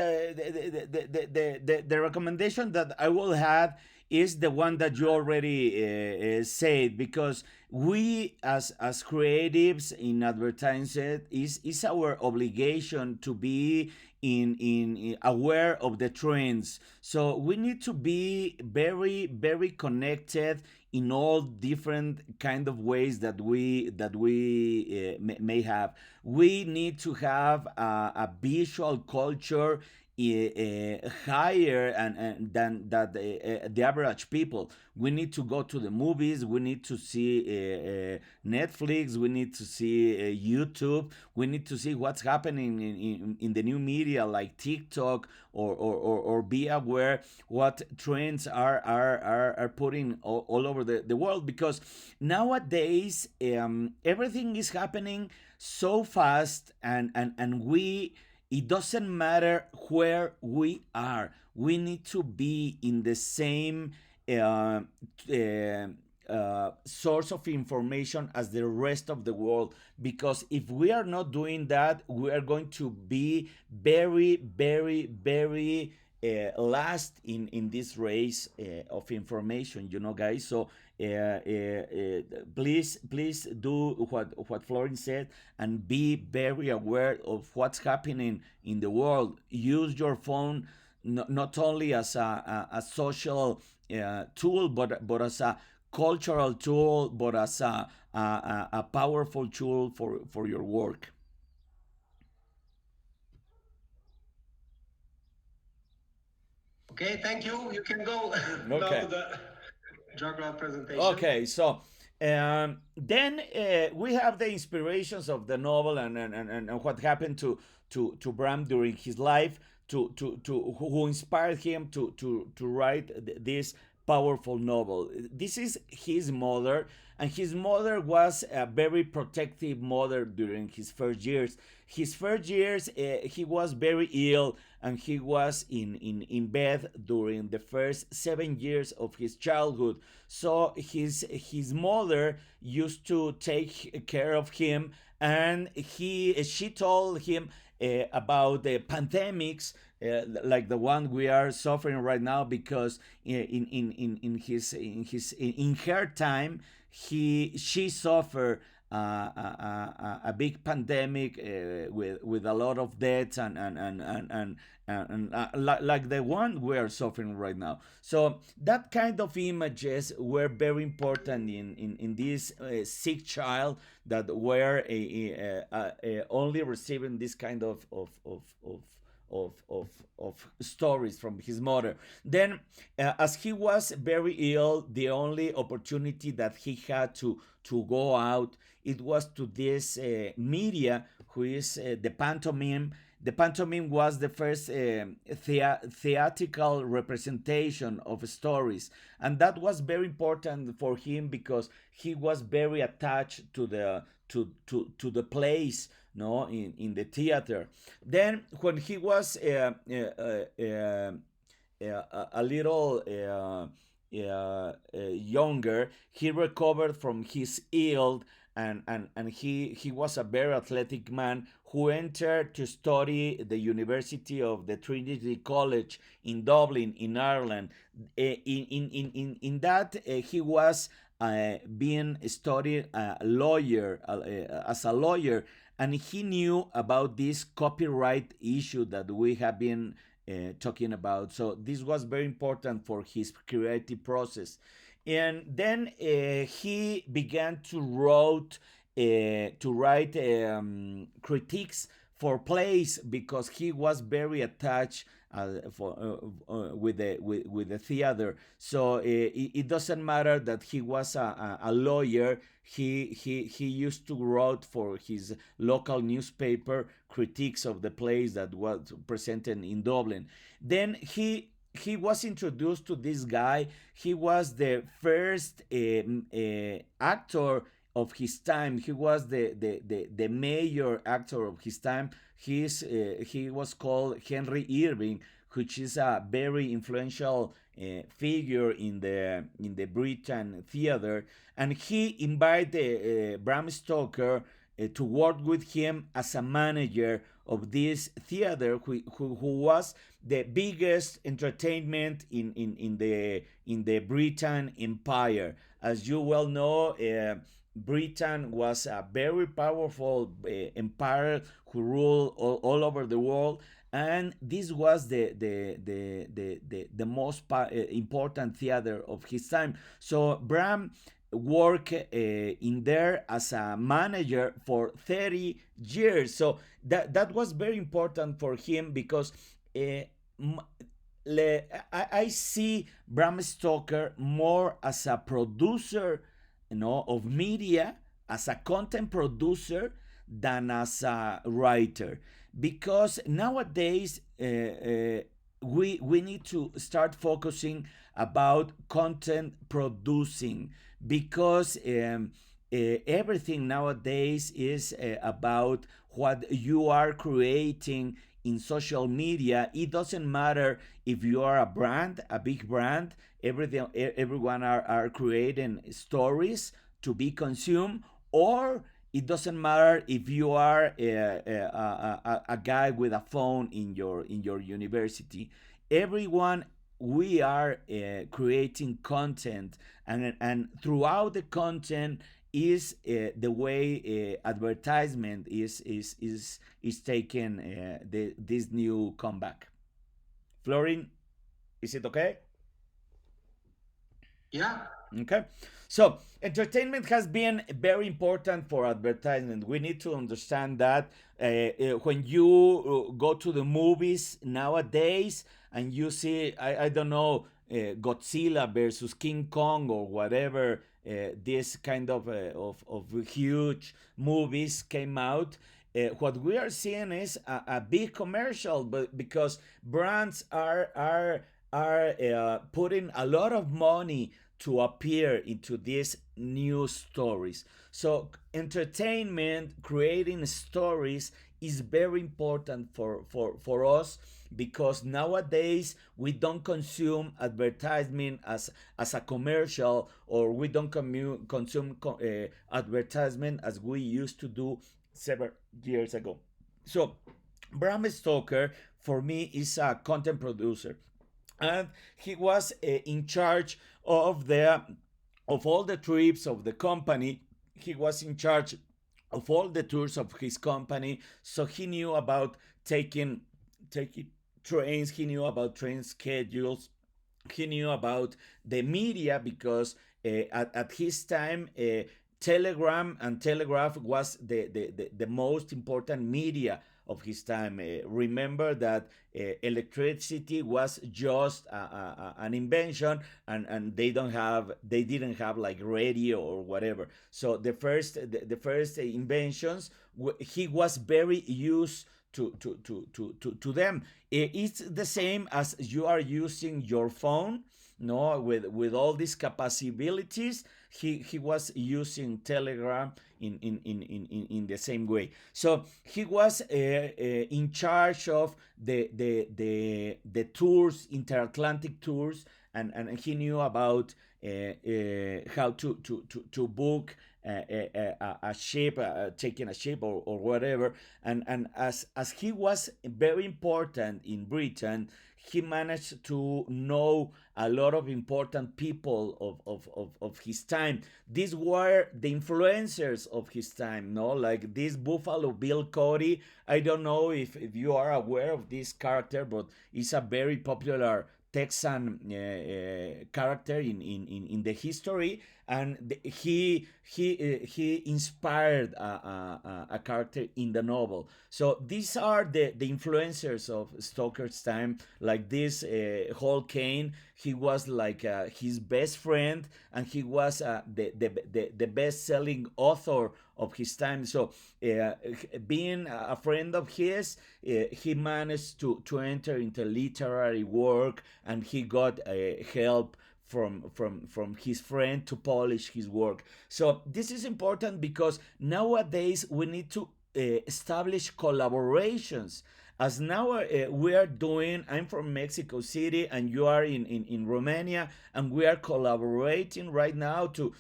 The recommendation that I will have is the one that you already said, because we as creatives in advertising is our obligation to be in aware of the trends. So we need to be very connected in all different kind of ways that we may have. We need to have a visual culture higher and than that the average people. We need to go to the movies. We need to see Netflix. We need to see YouTube. We need to see what's happening in the new media like TikTok, or be aware what trends are putting all over the world, because nowadays everything is happening so fast, and we, it doesn't matter where we are, we need to be in the same uh, uh, source of information as the rest of the world, because if we are not doing that, we are going to be very last in this race of information, guys. So please do what Florin said, and be very aware of what's happening in the world. Use your phone not only as a social tool, but as a cultural tool, but as a powerful tool for your work. Okay, thank you. You can go now Okay. to the Dracula presentation. Okay, so then we have the inspirations of the novel, and what happened to Bram during his life, to who inspired him to write this powerful novel. This is his mother, and his mother was a very protective mother during his first years. His first years, he was very ill, and he was in bed during the first 7 years of his childhood. So his mother used to take care of him, and she told him about the pandemics, like the one we are suffering right now, because in her time, she suffered a big pandemic with a lot of deaths, and like the one we are suffering right now. So that kind of images were very important in this sick child that were only receiving this kind of stories from his mother. Then, as he was very ill, the only opportunity that he had to go out, it was to this media, who is the pantomime. The pantomime was the first theatrical representation of stories, and that was very important for him, because he was very attached to the plays, no, in the theater. Then, when he was a little younger, he recovered from his ill, and he was a very athletic man who entered to study the University of the Trinity College in Dublin, in Ireland. In that, he was being studied lawyer as a lawyer, and he knew about this copyright issue that we have been talking about. So this was very important for his creative process. And then he began to write critiques for plays because he was very attached with the theater. So it doesn't matter that he was a lawyer. He used to write for his local newspaper critiques of the plays that was presented in Dublin. Then he was introduced to this guy. He was the first actor of his time. He was the major actor of his time. He was called Henry Irving, which is a very influential figure in the Britain theater, and he invited Bram Stoker to work with him as a manager of this theater, who was the biggest entertainment in the Britain Empire. As you well know, Britain was a very powerful empire who ruled all over the world, and this was the most important theater of his time. So Bram worked in there as a manager for 30 years. So that was very important for him because I see Bram Stoker more as a producer, of media, as a content producer than as a writer, because nowadays we need to start focusing about content producing, because everything nowadays is about what you are creating in social media. It doesn't matter if you are a brand, a big brand. Everyone are creating stories to be consumed, or it doesn't matter if you are a guy with a phone in your university. Everyone, we are creating content, and throughout the content is the way advertisement is taking this new comeback. Florin, is it okay? Yeah. Okay. So entertainment has been very important for advertisement. We need to understand that when you go to the movies nowadays and you see, I don't know, Godzilla versus King Kong or whatever, this kind of huge movies came out. What we are seeing is a big commercial, but because brands are putting a lot of money to appear into these new stories. So entertainment, creating stories is very important for us, because nowadays we don't consume advertisement as a commercial, or we don't consume advertisement as we used to do several years ago. So Bram Stoker, for me, is a content producer, and he was in charge of all the trips of the company. He was in charge of all the tours of his company, so he knew about taking trains. He knew about train schedules. He knew about the media, because at his time, telegram and telegraph was the most important media of his time. Remember that electricity was just an invention, and they didn't have like radio or whatever. So the first inventions, he was very used to them. It's the same as you are using your phone, no, with all these capabilities. He was using telegram in the same way. So he was in charge of the tours, interatlantic tours, and he knew about how to book a ship, taking a ship or whatever. And as he was very important in Britain, he managed to know a lot of important people of his time. These were the influencers of his time, no? Like this Buffalo Bill Cody. I don't know if you are aware of this character, but it's a very popular Texan character in the history, and he inspired a character in the novel. So these are the influencers of Stoker's time, like this Hall Caine. He was like his best friend, and he was the best selling author of his time. So being a friend of his, he managed to enter into literary work, and he got help from his friend to polish his work. So this is important because nowadays we need to establish collaborations. As now we are doing, I'm from Mexico City and you are in Romania, and we are collaborating right now to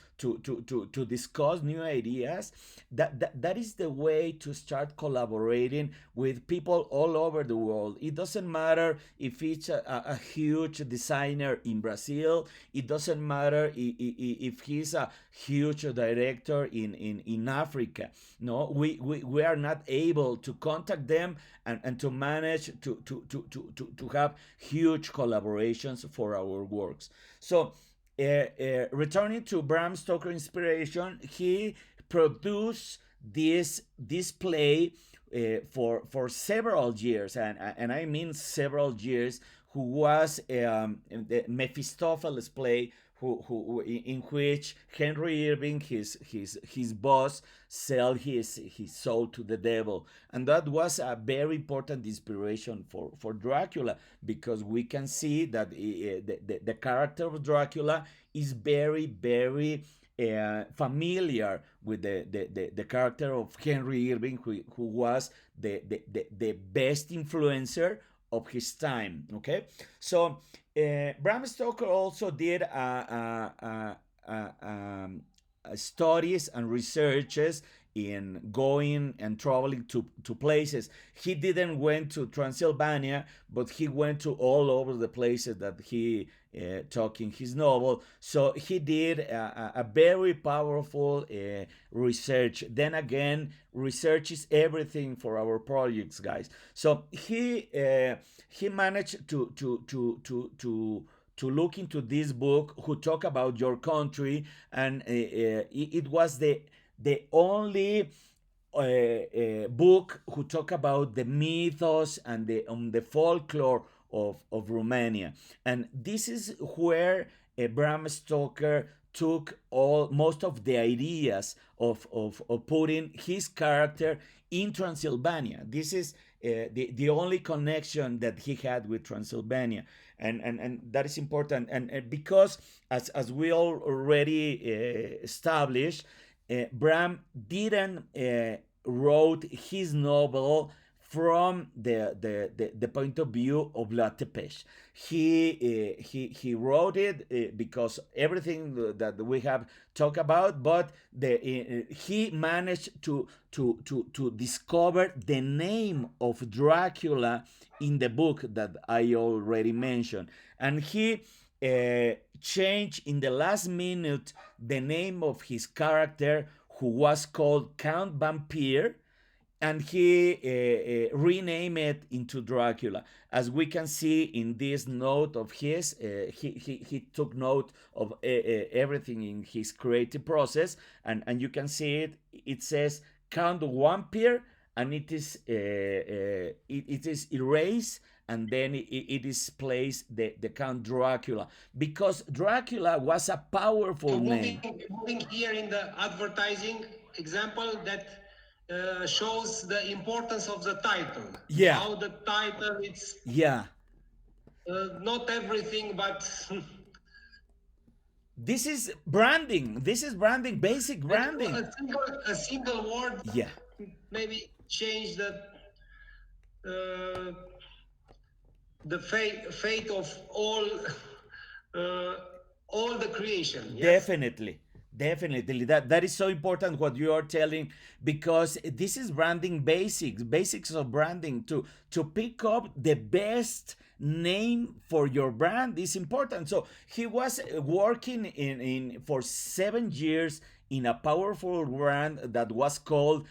discuss new ideas. That is the way to start collaborating with people all over the world. It doesn't matter if it's a huge designer in Brazil. It doesn't matter if he's a huge director in Africa. No, we are not able to contact them and to manage to have huge collaborations for our works. So returning to Bram Stoker inspiration, he produced this play for several years, and I mean several years, who was the Mephistopheles play, in which Henry Irving, his boss, sell his soul to the devil. And that was a very important inspiration for Dracula, because we can see that the character of Dracula is very familiar with the character of Henry Irving, who was the best influencer of his time. Okay, so Bram Stoker also did studies and researches in going and traveling to places. He didn't went to Transylvania, but he went to all over the places that he took in his novel. So he did a very powerful research. Then again, research is everything for our projects, guys. So he managed to look into this book who talk about your country, and it was the only book who talk about the mythos and the folklore of Romania. And this is where Bram Stoker took most of the ideas of putting his character in Transylvania. This is the only connection that he had with Transylvania, and that is important. And because as we already established, Bram didn't wrote his novel from the point of view of La Tepesh. He wrote it because everything that we have talked about, but he managed to discover the name of Dracula in the book that I already mentioned, and he changed in the last minute the name of his character, who was called Count Vampire, and he renamed it into Dracula. As we can see in this note of his, he took note of everything in his creative process, and you can see it. It says Count Vampire, and it is erased, and then it is placed the Count Dracula, because Dracula was a powerful name. Moving here in the advertising example that shows the importance of the title. Yeah. How the title, it's not everything, but this is branding. This is branding, basic branding. A single word. Yeah. Maybe change the fate of all all the creation. Yes. Definitely, definitely. That is so important what you are telling, because this is branding basics, basics of branding. To pick up the best name for your brand is important. So he was working in for 7 years in a powerful brand that was called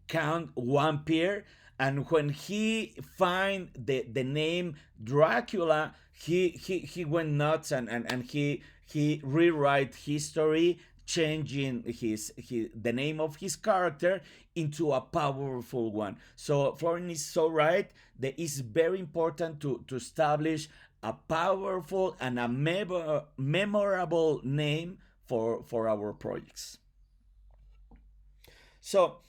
Count Vampire. And when he find the name Dracula, he went nuts, and he rewrite history, changing his the name of his character into a powerful one. So Florian is so right that it's very important to establish a powerful and a memorable name for our projects. So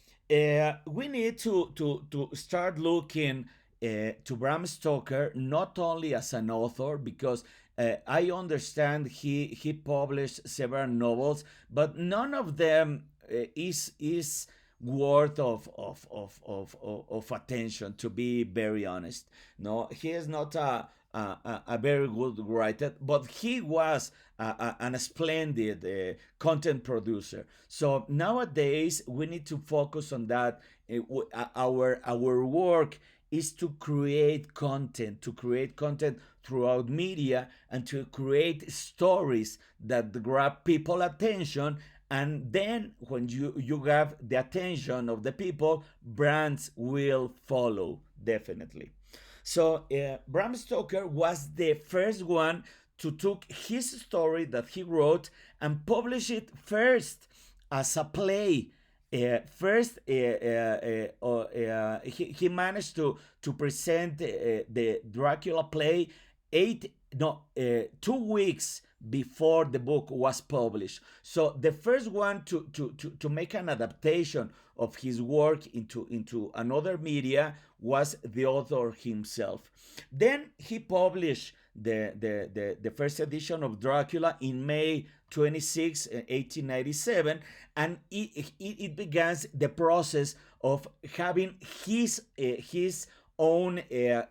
we need to start looking to Bram Stoker not only as an author, because I understand he published several novels, but none of them is worth of attention, to be very honest. No, he is not a very good writer, but he was an splendid content producer. So nowadays we need to focus on that. Our work is to create content throughout media, and to create stories that grab people attention. And then when you have the attention of the people, brands will follow, definitely. So Bram Stoker was the first one to took his story that he wrote and publish it first as a play. First, he managed to present the Dracula play 2 weeks before the book was published. So the first one to make an adaptation of his work into another media was the author himself. Then he published the first edition of Dracula in May 26, 1897, and it begins the process of having his own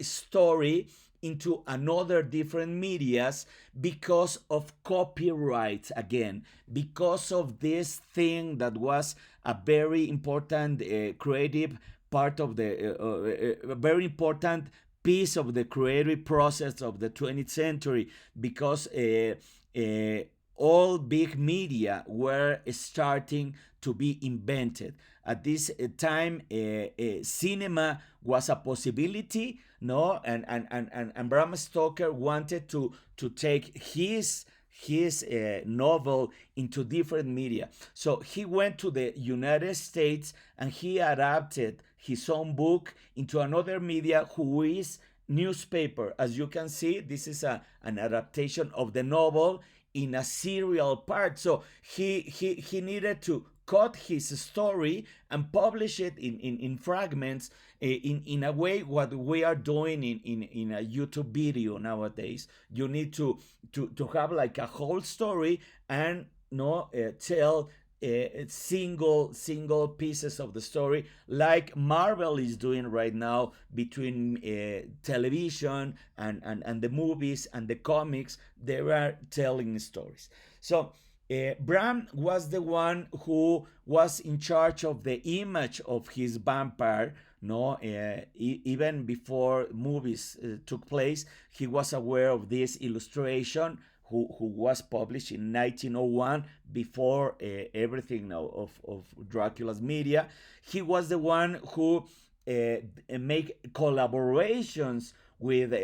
story into another different medias, because of copyright, again, because of this thing that was a very important creative part of a very important piece of the creative process of the 20th century, because all big media were starting to be invented. At this time, cinema was a possibility, no, and Bram Stoker wanted to take his novel into different media. So he went to the United States and he adapted his own book into another media, who is newspaper. As you can see, this is an adaptation of the novel in a serial part. So he needed to cut his story and publish it in fragments, in a way what we are doing in a YouTube video nowadays. You need to have like a whole story, and no tell single pieces of the story, like Marvel is doing right now between television and the movies and the comics. They are telling stories. So Bram was the one who was in charge of the image of his vampire. No, even before movies took place, he was aware of this illustration, who was published in 1901, before everything of Dracula's media. He was the one who make collaborations with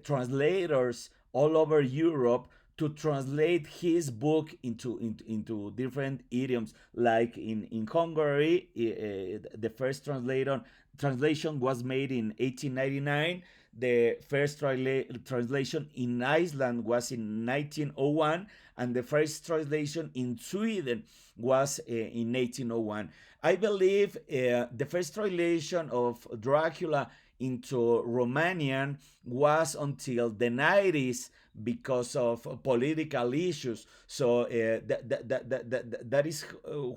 translators all over Europe to translate his book into different idioms. Like in Hungary, the first translation was made in 1899. The first translation in Iceland was in 1901, and the first translation in Sweden was in 1801. I believe the first translation of Dracula into Romanian was until the 90s because of political issues. So that is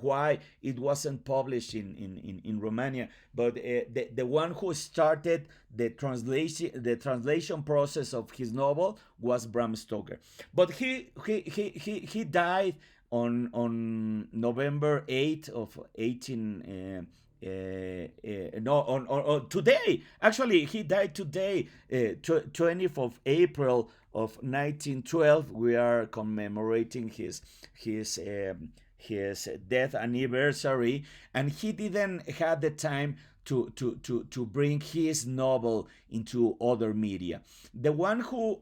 why it wasn't published in Romania. But the one who started the translation process of his novel was Bram Stoker. But he died on November 8th of 18 no on today. Actually, he died today, 20th of April of 1912. We are commemorating his his death anniversary, and he didn't have the time to bring his novel into other media. The one who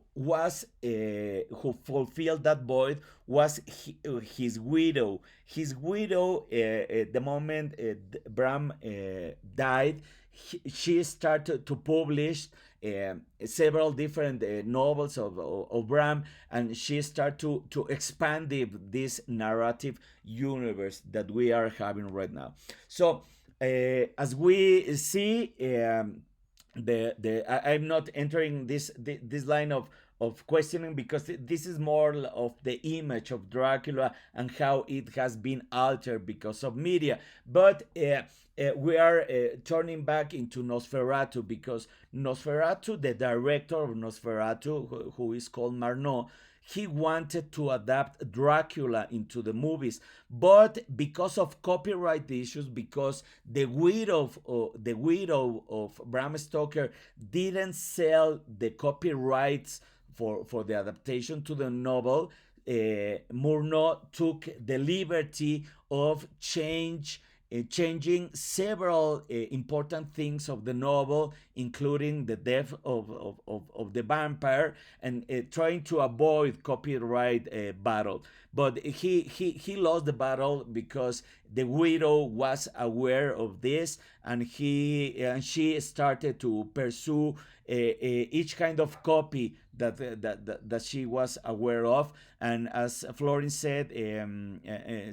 fulfilled that void was his widow. His widow, the moment Bram died, she started to publish several different novels of Bram, and she started to expand this narrative universe that we are having right now. So, as we see, I'm not entering this line of questioning, because this is more of the image of Dracula and how it has been altered because of media. But we are turning back into Nosferatu, because Nosferatu, the director of Nosferatu, who is called Marno, he wanted to adapt Dracula into the movies, but because of copyright issues, because the widow of Bram Stoker didn't sell the copyrights for the adaptation to the novel, Murnau took the liberty of changing several important things of the novel, including the death of the vampire, and trying to avoid copyright battle. But he lost the battle because the widow was aware of this, and she started to pursue each kind of copy that she was aware of. And as Florence said,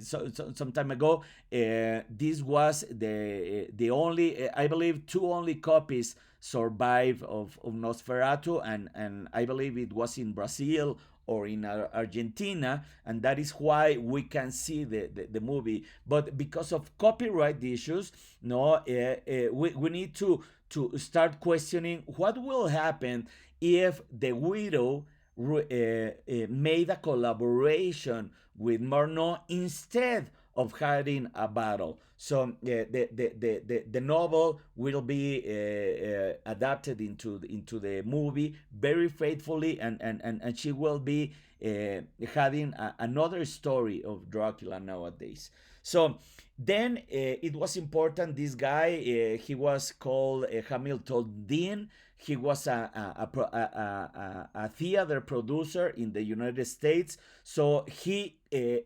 some time ago, this was the only, I believe, two only copies survive of Nosferatu, and I believe it was in Brazil or in Argentina, and that is why we can see the movie. But because of copyright issues, no, we need to start questioning what will happen if the widow made a collaboration with Murnau instead of having a battle. So the novel will be adapted into the movie very faithfully, and she will be having another story of Dracula nowadays. So then it was important. This guy, he was called Hamilton Dean. He was a theater producer in the United States. So he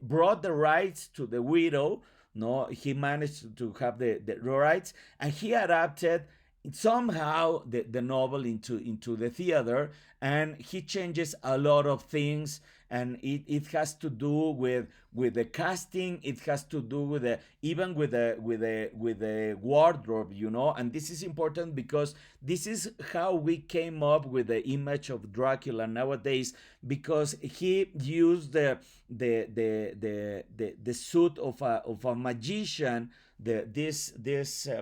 brought the rights to the widow. No, he managed to have the rights, and he adapted somehow the novel into the theater, and he changes a lot of things, and it has to do with the casting. It has to do with even with the wardrobe, and this is important because this is how we came up with the image of Dracula nowadays, because he used the suit of a magician, this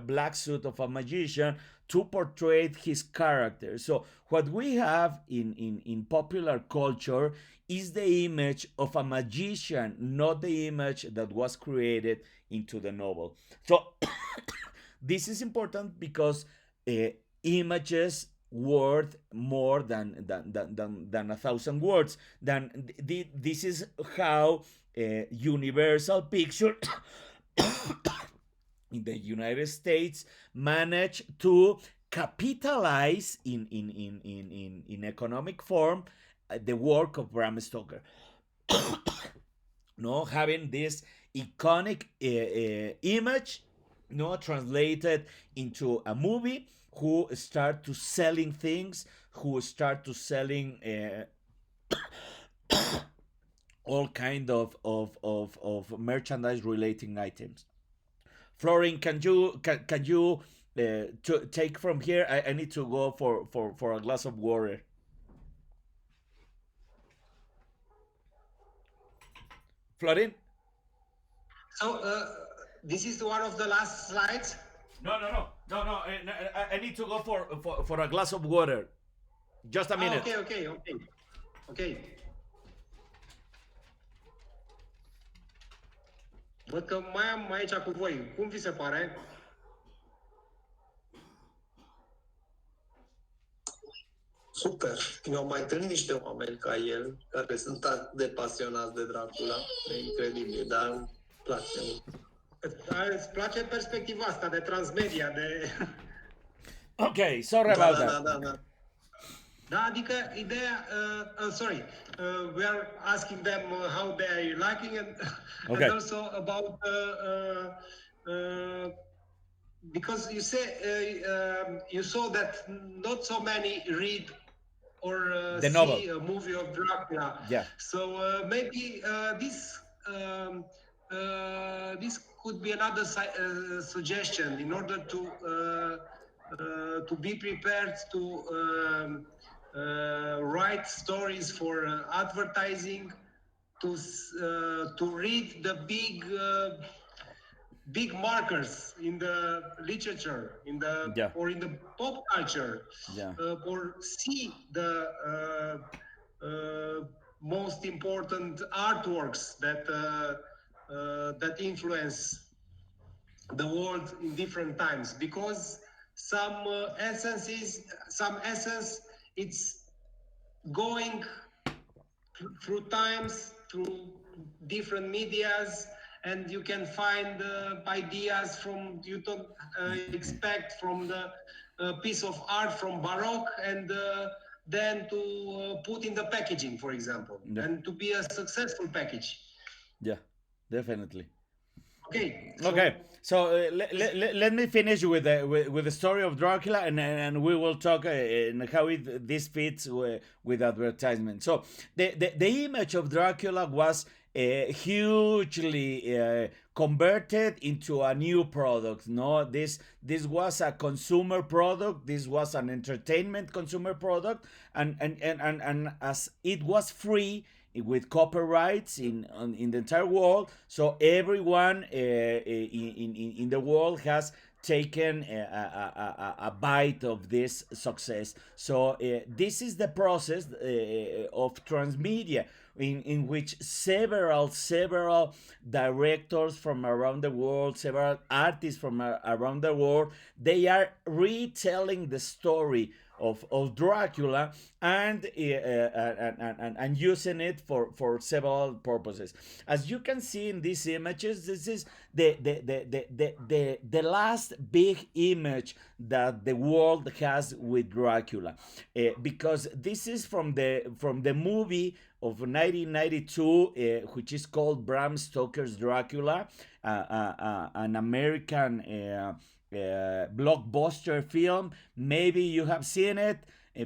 black suit of a magician, to portray his character. So what we have in popular culture is the image of a magician, not the image that was created into the novel. So this is important because images worth more than a thousand words. This is how Universal Pictures in the United States managed to capitalize in economic form the work of Bram Stoker. No, having this iconic image, no, translated into a movie, who start to selling things, who start to selling all kind of merchandise relating items. Florin, can you to take from here. I need to go for a glass of water. Florin? So this is one of the last slides. No. I need to go for a glass of water. Just a Ah, minute. ok. Văd că mai am aici cu voi. Cum vi se pare? Super! Eu am mai întâlnit niște oameni ca el, care sunt atât de pasionați de Dracula. E incredibil, dar îmi place mult. Îți place perspectiva asta de transmedia, de... Okay, sorry about that. Da. Da, adică ideea, sorry, we are asking them how they are liking and, Okay. and also about, because you say, you saw that not so many read or The see novel. a movie of Dracula. Yeah. So maybe this could be another suggestion in order to be prepared to write stories for advertising, to read the big markers in the literature, in the Yeah. or in the pop culture, Yeah. or see the most important artworks that influence the world in different times, because some essence, it's going through times, through different medias, and you can find ideas from you don't expect from the piece of art from Baroque, and then to put in the packaging, for example, Yeah. and to be a successful package. Yeah, definitely. Okay. Okay, so let me finish with the story of Dracula, and we will talk and how this fits with advertisement. So the image of Dracula was hugely converted into a new product. No, this was a consumer product. This was an entertainment consumer product, and as it was free with copyrights in the entire world, so everyone in the world has taken a bite of this success. So this is the process of transmedia, in which several directors from around the world, several artists from around the world, they are retelling the story of Dracula, and using it for several purposes. As you can see in these images, this is the last big image that the world has with Dracula, because this is from the movie of 1992, which is called Bram Stoker's Dracula, an American blockbuster film. Maybe you have seen it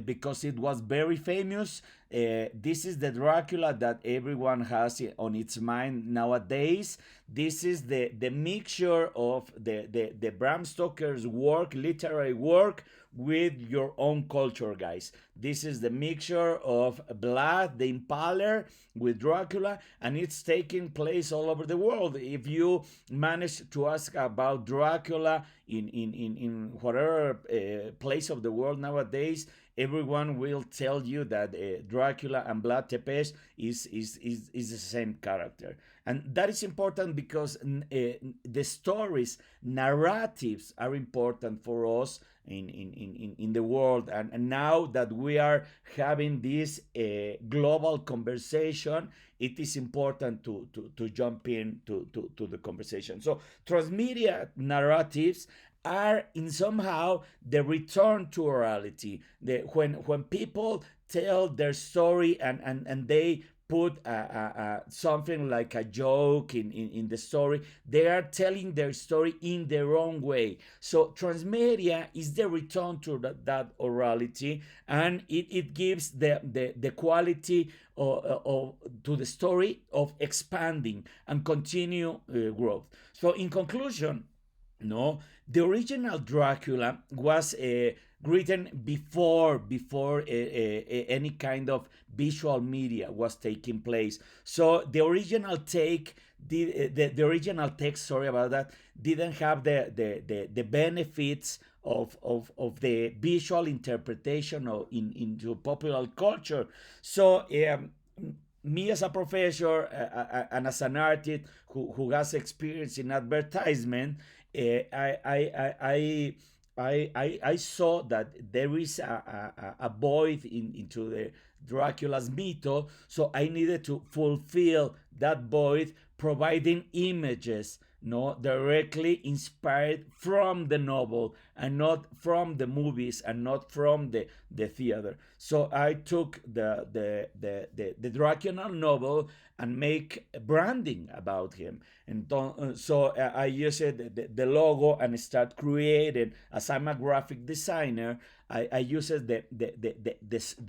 because it was very famous. This is the Dracula that everyone has on its mind nowadays. This is the mixture of the Bram Stoker's work, literary work, with your own culture, guys. This is the mixture of Vlad the Impaler with Dracula, and it's taking place all over the world. If you manage to ask about Dracula in whatever place of the world nowadays, everyone will tell you that Dracula and Vlad Tepes is the same character. And that is important because the stories, narratives are important for us in the world. And now that we are having this global conversation, it is important to jump in to the conversation. So transmedia narratives are in somehow the return to orality. When people tell their story and they put something like a joke in the story, they are telling their story in their own way. So transmedia is the return to that orality, and it gives the quality to the story of expanding and continue growth. So in conclusion, No, the original Dracula was written before any kind of visual media was taking place. So the original take, the original text, sorry about that, didn't have the benefits of the visual interpretation of into popular culture. So me as a professor and as an artist who has experience in advertisement, I saw that there is a void into the Dracula's myth, so I needed to fulfill that void, providing images no directly inspired from the novel and not from the movies and not from the theater. So I took the Dracula novel and make branding about him. And so I used the logo and start creating. As I'm a graphic designer, I use the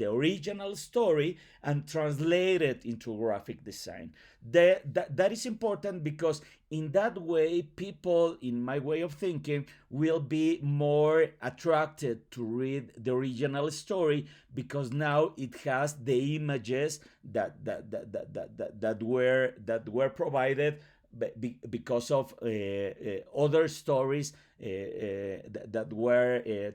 original story and translate it into graphic design. That is important because in that way, people, in my way of thinking, will be more attracted to read the original story because now it has the images that were provided because of other stories that were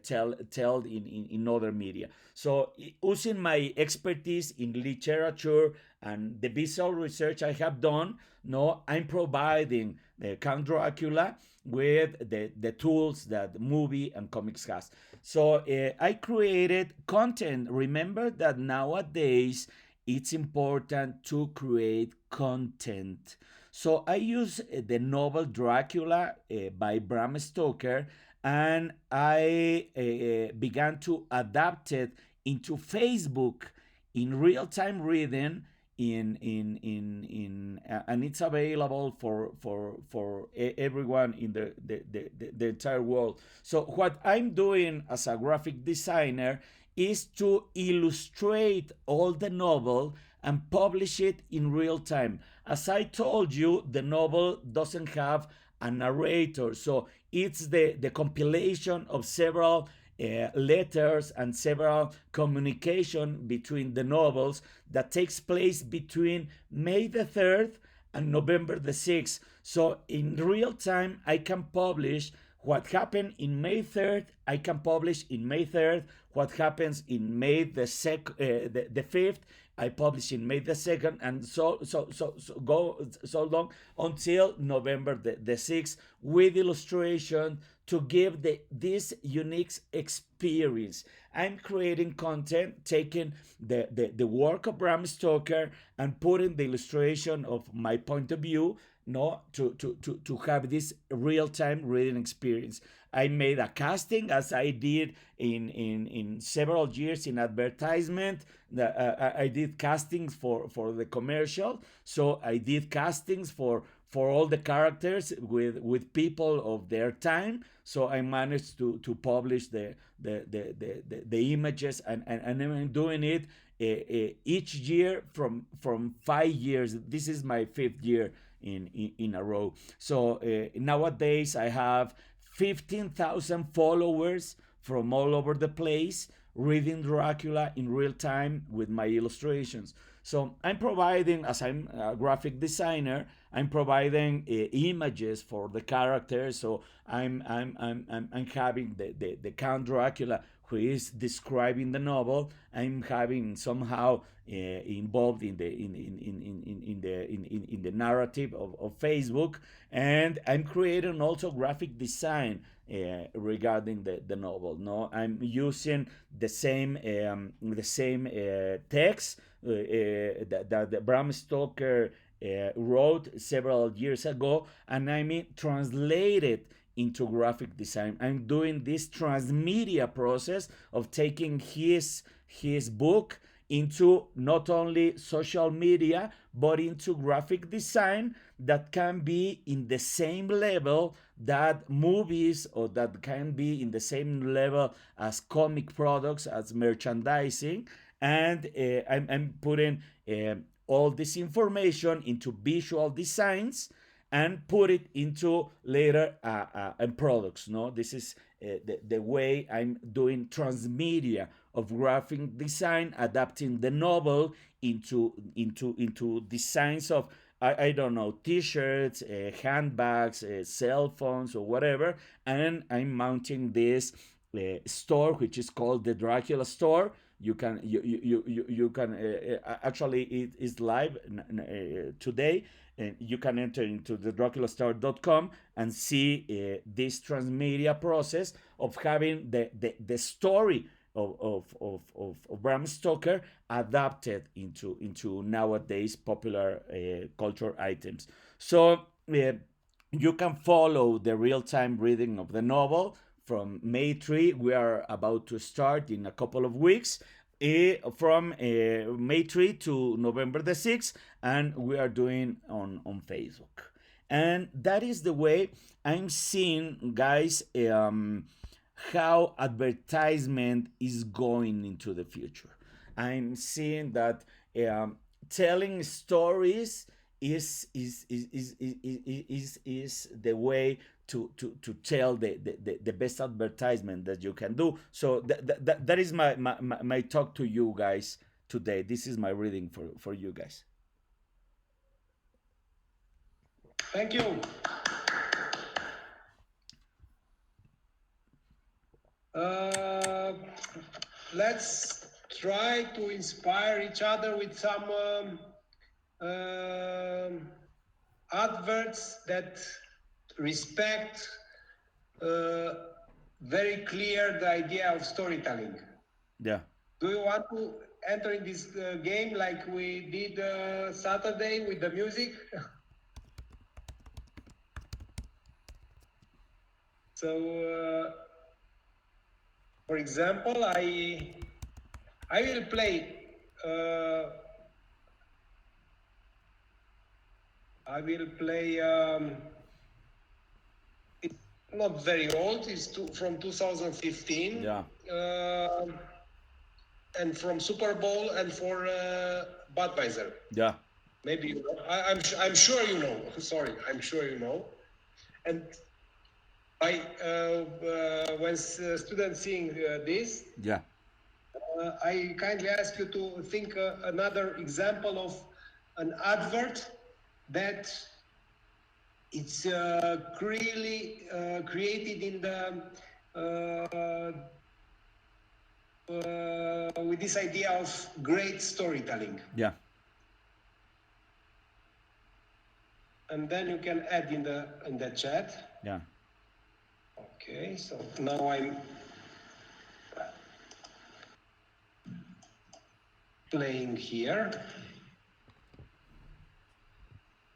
told in other media. So using my expertise in literature and the visual research I have done, no, I'm providing Count Dracula with the tools that movie and comics has. So I created content. Remember that nowadays it's important to create content. So I use the novel Dracula by Bram Stoker, and I began to adapt it into Facebook in real time reading and it's available for everyone in the entire world. So what I'm doing as a graphic designer is to illustrate all the novel and publish it in real time. As I told you, the novel doesn't have a narrator, so it's the compilation of several letters and several communication between the novels that takes place between May the 3rd and November the 6th. So in real time, I can publish what happened in May 3rd. I can publish in May 3rd what happens in May the 5th. I publish in May the 2nd, and so go so long until November the 6th with illustration to give this unique experience. I'm creating content, taking the work of Bram Stoker and putting the illustration of my point of view, no, to have this real-time reading experience. I made a casting as I did in several years in advertisement. I did castings for the commercial. So I did castings for all the characters with people of their time. So I managed to publish the images and I'm doing it each year from 5 years. This is my fifth year in a row. So nowadays I have 15,000 followers from all over the place reading Dracula in real time with my illustrations. So I'm providing, as I'm a graphic designer, I'm providing images for the characters. So I'm having the Count Dracula who is describing the novel. I'm having somehow involved in the narrative of Facebook, and I'm creating also graphic design regarding the novel. No, I'm using the same text that Bram Stoker wrote several years ago, and I mean translated into graphic design. I'm doing this transmedia process of taking his book into not only social media but into graphic design that can be in the same level that movies, or that can be in the same level as comic products, as merchandising. And I'm putting all this information into visual designs, and put it into later products. No, this is the way I'm doing transmedia of graphic design, adapting the novel into designs of I don't know, t-shirts, handbags, cell phones, or whatever, and I'm mounting this store which is called the Dracula store. You can actually it is live today, and you can enter into the draculastar.com and see this transmedia process of having the story of Bram Stoker adapted into nowadays popular culture items. So you can follow the real time reading of the novel from May 3. We are about to start in a couple of weeks. From May 3 to November the 6th, and we are doing on Facebook. And that is the way I'm seeing, guys, how advertisement is going into the future. I'm seeing that telling stories is the way to tell the best advertisement that you can do. So that is my talk to you guys today. This is my reading for you guys. Thank you. Let's try to inspire each other with some adverts that respect very clear the idea of storytelling. Yeah. Do you want to enter in this game like we did Saturday with the music? So, for example, I will play. I will play. It's not very old. It's from 2015. Yeah. And from Super Bowl and for Budweiser. Yeah. Maybe you know. I'm sure you know. Sorry, I'm sure you know. And when students seeing this, Yeah. I kindly ask you to think another example of an advert that it's really created in the with this idea of great storytelling. Yeah. And then you can add in the chat. Yeah. Okay, so now I'm playing here.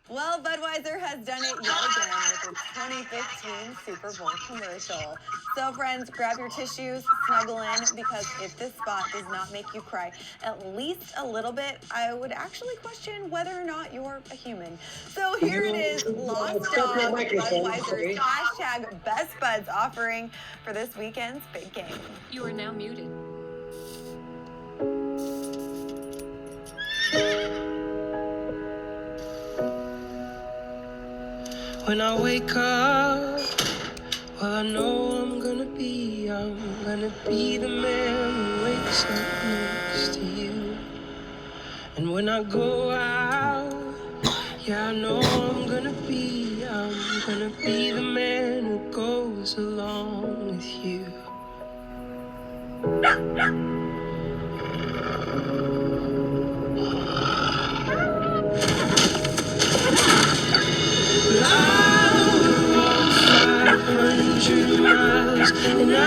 Well, Budweiser has done it yet again with its 2015 Super Bowl commercial. So friends, grab your tissues, snuggle in, because if this spot does not make you cry at least a little bit, I would actually question whether or not you're a human. So here it is, Lost Dog, Budweiser's hashtag Best Buds offering for this weekend's big game. You are now muted. When I wake up, well, I know I'm gonna be the man who wakes up next to you. And when I go out, yeah, I know I'm gonna be the man who goes along with you. Miles, and I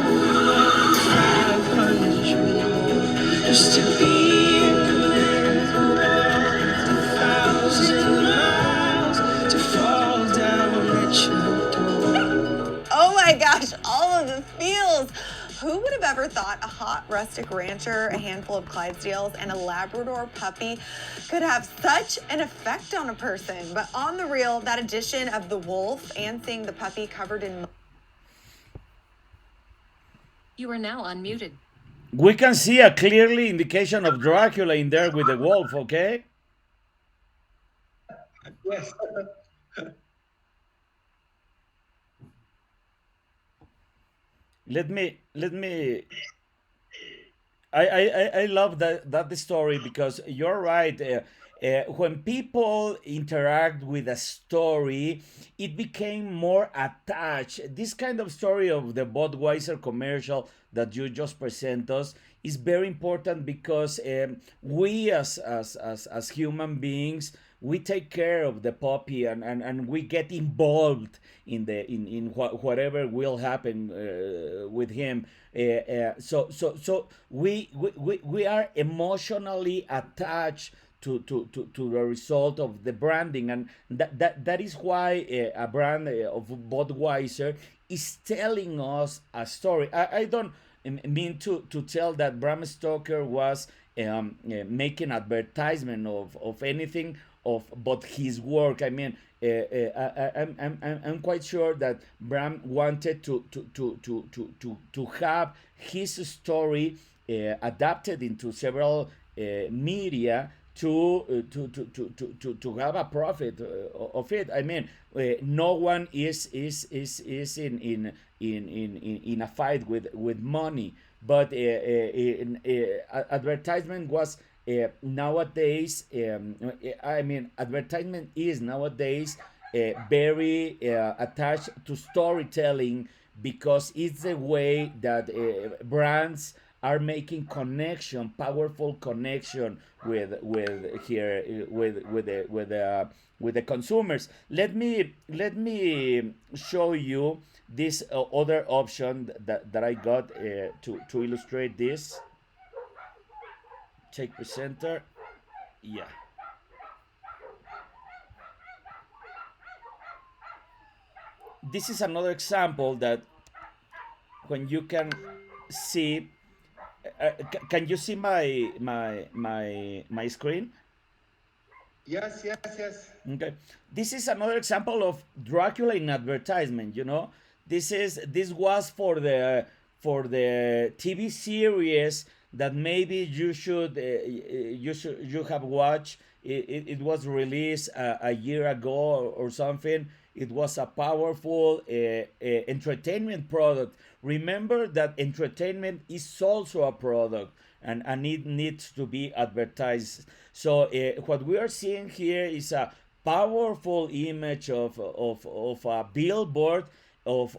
would walk 500 more just to be in the man who walked 1,000 miles to fall down at your door. Oh my gosh, all of the feels. Who would have ever thought a hot rustic rancher, a handful of Clydesdales, and a Labrador puppy could have such an effect on a person? But on the real, that addition of the wolf and seeing the puppy covered in... You are now unmuted. We can see a clearly indication of Dracula in there with the wolf, okay? Yes. let me I love that story because you're right. When people interact with a story, it became more attached. This kind of story of the Budweiser commercial that you just present us is very important because we as human beings we take care of the puppy and we get involved in whatever will happen with him. So we are emotionally attached to the result of the branding, and that is why a brand of Budweiser is telling us a story. I don't mean to tell that Bram Stoker was making advertisement of anything of but his work. I mean, I'm quite sure that Bram wanted to have his story adapted into several media to have a profit of it. I mean, no one is in a fight with money, but advertisement was nowadays. I mean, advertisement is nowadays very attached to storytelling because it's the way that brands are making connection, powerful connection with here with the consumers. Let me show you this other option that I got to illustrate this. Take presenter. Yeah. This is another example that when you can see can you see my screen? Yes, yes, yes. Okay, this is another example of Dracula in advertisement. This was for the TV series that maybe you have watched. It was released a year ago or something. It was a powerful entertainment product. Remember that entertainment is also a product, and it needs to be advertised. So what we are seeing here is a powerful image of a billboard of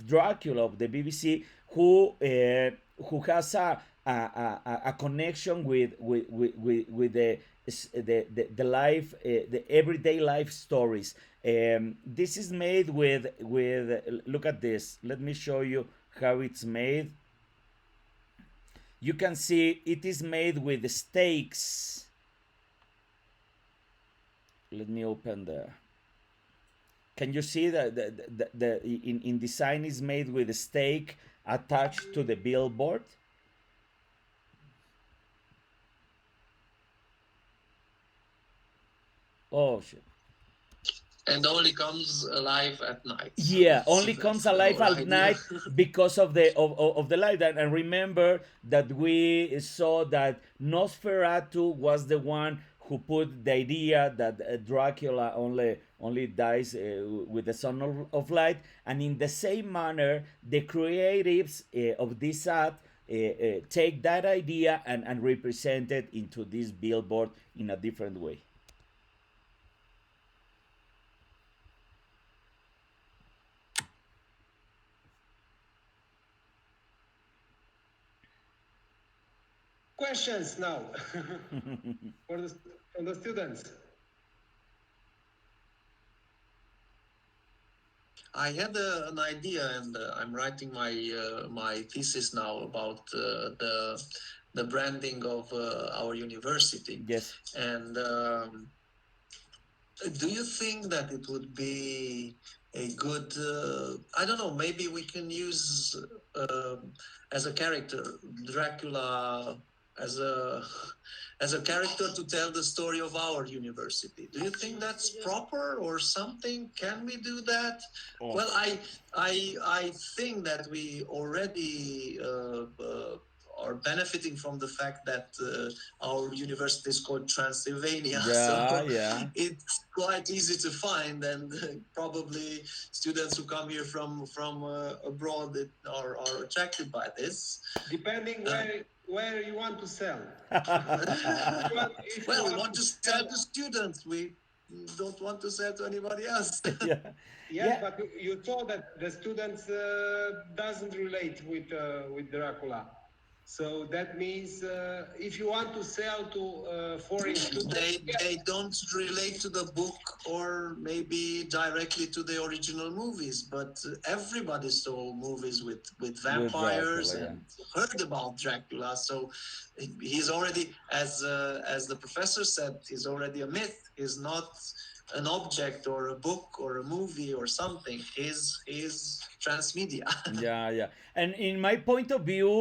Dracula of the BBC who has a connection with the life the everyday life stories. This is made with look at this. Let me show you how it's made. You can see it is made with stakes. Let me open the. Can you see that the in design is made with a stake attached to the billboard? Oh shit. And only comes alive at night. Yeah, So only that's comes the alive whole at idea. night because of the light. And remember that we saw that Nosferatu was the one who put the idea that Dracula only dies with the sun of light. And in the same manner, the creatives of this ad take that idea and represent it into this billboard in a different way. Questions now from the students. I had an idea, and I'm writing my thesis now about the branding of our university. Yes. And do you think that it would be a good? I don't know. Maybe we can use as a character Dracula as a character to tell the story of our university. Do you think that's proper or something? Can we do that? Oh. Well, I think that we already are benefiting from the fact that our university is called Transylvania. Yeah, So yeah. it's quite easy to find, and probably students who come here from abroad are attracted by this. Depending Uh, where you want to sell. If you well, we want want to to sell, sell to students. We don't want to sell to anybody else. Yeah, yes, yeah. but you told that the students doesn't relate with Dracula. So that means if you want to sell to foreign students, They don't relate to the book or maybe directly to the original movies, but everybody saw movies with With vampires Dracula, yeah. and heard about Dracula. So he's already, as the professor said, he's already a myth. He's not an object or a book or a movie or something. He's transmedia. Yeah, yeah. And in my point of view,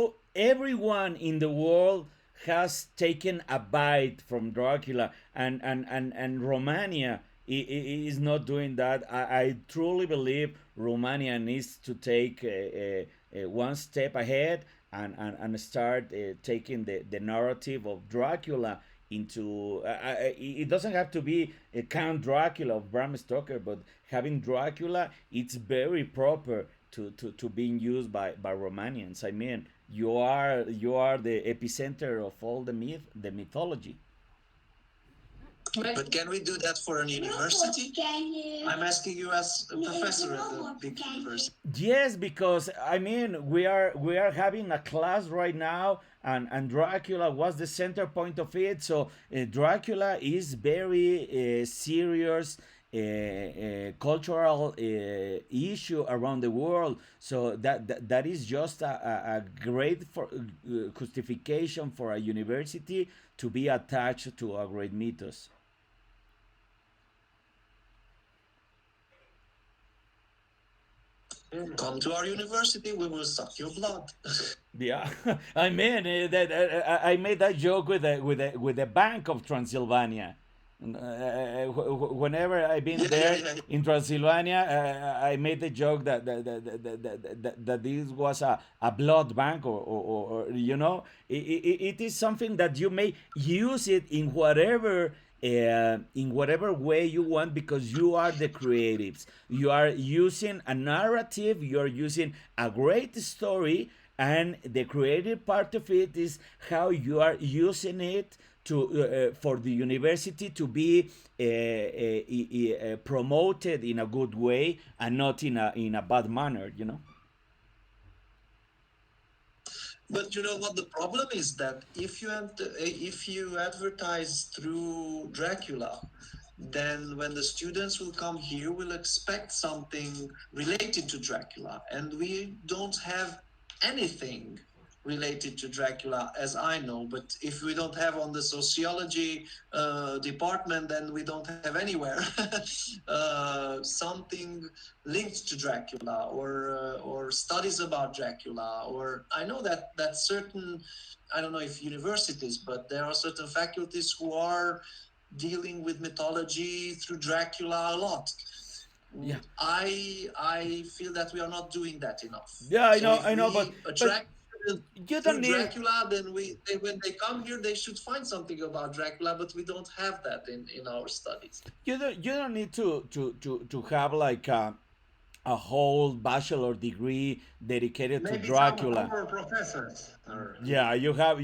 everyone in the world has taken a bite from Dracula, and Romania is not doing that. I truly believe Romania needs to take one step ahead and start taking the narrative of Dracula into. It doesn't have to be a Count Dracula of Bram Stoker, but having Dracula, it's very proper to being used by Romanians. I mean, you are the epicenter of all the mythology. But can we do that for an university? I'm asking you as a professor at the big university. Yes, because I mean we are having a class right now, and Dracula was the center point of it. So Dracula is very serious. Cultural issue around the world, so that is just a great justification for a university to be attached to a great mythos. Come to our university, we will suck your blood. Yeah, I mean that I made that joke with the Bank of Transylvania. Whenever I've been Yeah, there yeah, yeah. in Transylvania, I made the joke that this was a blood bank, or it is something that you may use it in whatever way you want, because you are the creatives. You are using a narrative, you are using a great story, and the creative part of it is how you are using it to for the university to be promoted in a good way, and not in a bad manner. But you know what the problem is, that if you advertise through Dracula, then when the students will come here, will expect something related to Dracula, and we don't have anything related to Dracula, as I know. But if we don't have on the sociology department, then we don't have anywhere something linked to Dracula, or studies about Dracula. Or I know that certain, I don't know if universities, but there are certain faculties who are dealing with mythology through Dracula a lot. Yeah, I feel that we are not doing that enough. yeah, I So know, if I know, we but attract students you through don't need Dracula, then when they come here, they should find something about Dracula, but we don't have that in our studies. you don't need to have like a whole bachelor degree dedicated to maybe some of Dracula. our professors are. Yeah, you have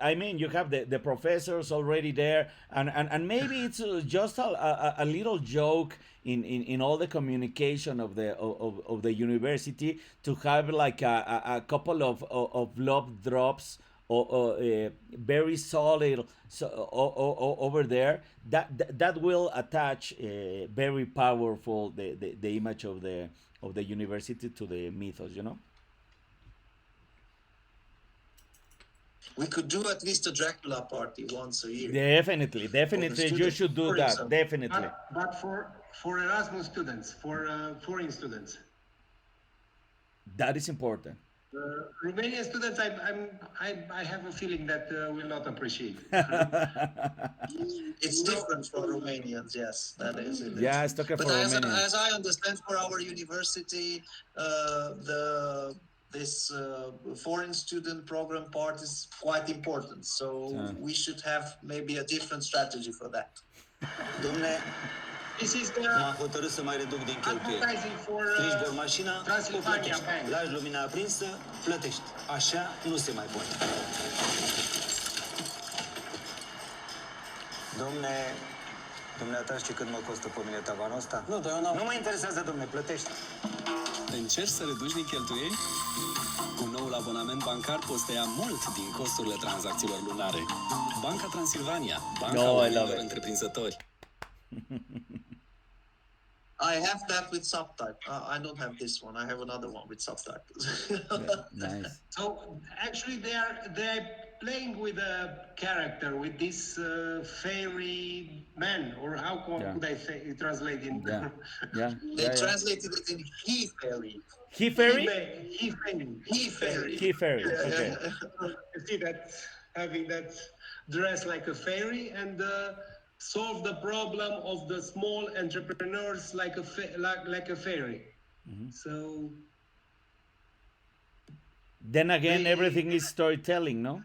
I mean, you have the professors already there, and maybe it's just a little joke in all the communication of the university, to have like a couple of love drops, or very solid, so, over there, that will attach very powerful the image of the university to the mythos. We could do at least a Dracula party once a year Definitely, for the definitely, you students, should do for that. example. Definitely, But for Erasmus students, for foreign students, that is important. Romanian students, I have a feeling that will not appreciate. It's different for Romanians, yes, that is it. Yeah, it's okay for But as Romanians. I understand, for our university, the this foreign student program part is quite important. So we should have maybe a different strategy for that. Domne, This is the m-am hotărât să mai reduc din cheltuieli. advertising for Strici doar mașina, o Transilvania plătești. Bank. Lași lumina aprinsă, plătești. Așa nu se mai poate. Domne, dumneata știi cât mă costă pe mine tavanul ăsta? Nu, dar eu n-am... Nu mă interesează, domne, plătești. Încerci să reduci din cheltuieli? Cu noul abonament bancar poți tăia mult din costurile tranzacțiilor lunare. Banca Transilvania, banca oamenilor întreprinzători. I have that with subtitles. I don't have this one. I have another one with subtitles. Nice. So actually, they're playing with a character, with this fairy man, or how could I say translate in? Yeah. They translated it in he fairy. He fairy? He fairy. He fairy. He fairy. Okay. You see that having that dress like a fairy and solve the problem of the small entrepreneurs like a fairy. So Then again, everything is storytelling, no?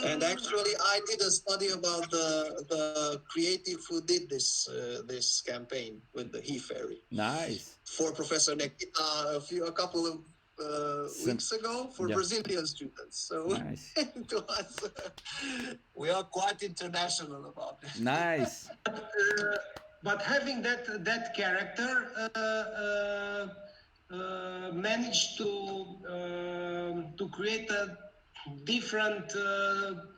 And actually, I did a study about the creative who did this campaign with the he fairy Nice. for Professor Nikita a couple of weeks ago for Brazilian students. So Nice. it was, we are quite international about it. Nice. but having that character managed to create a different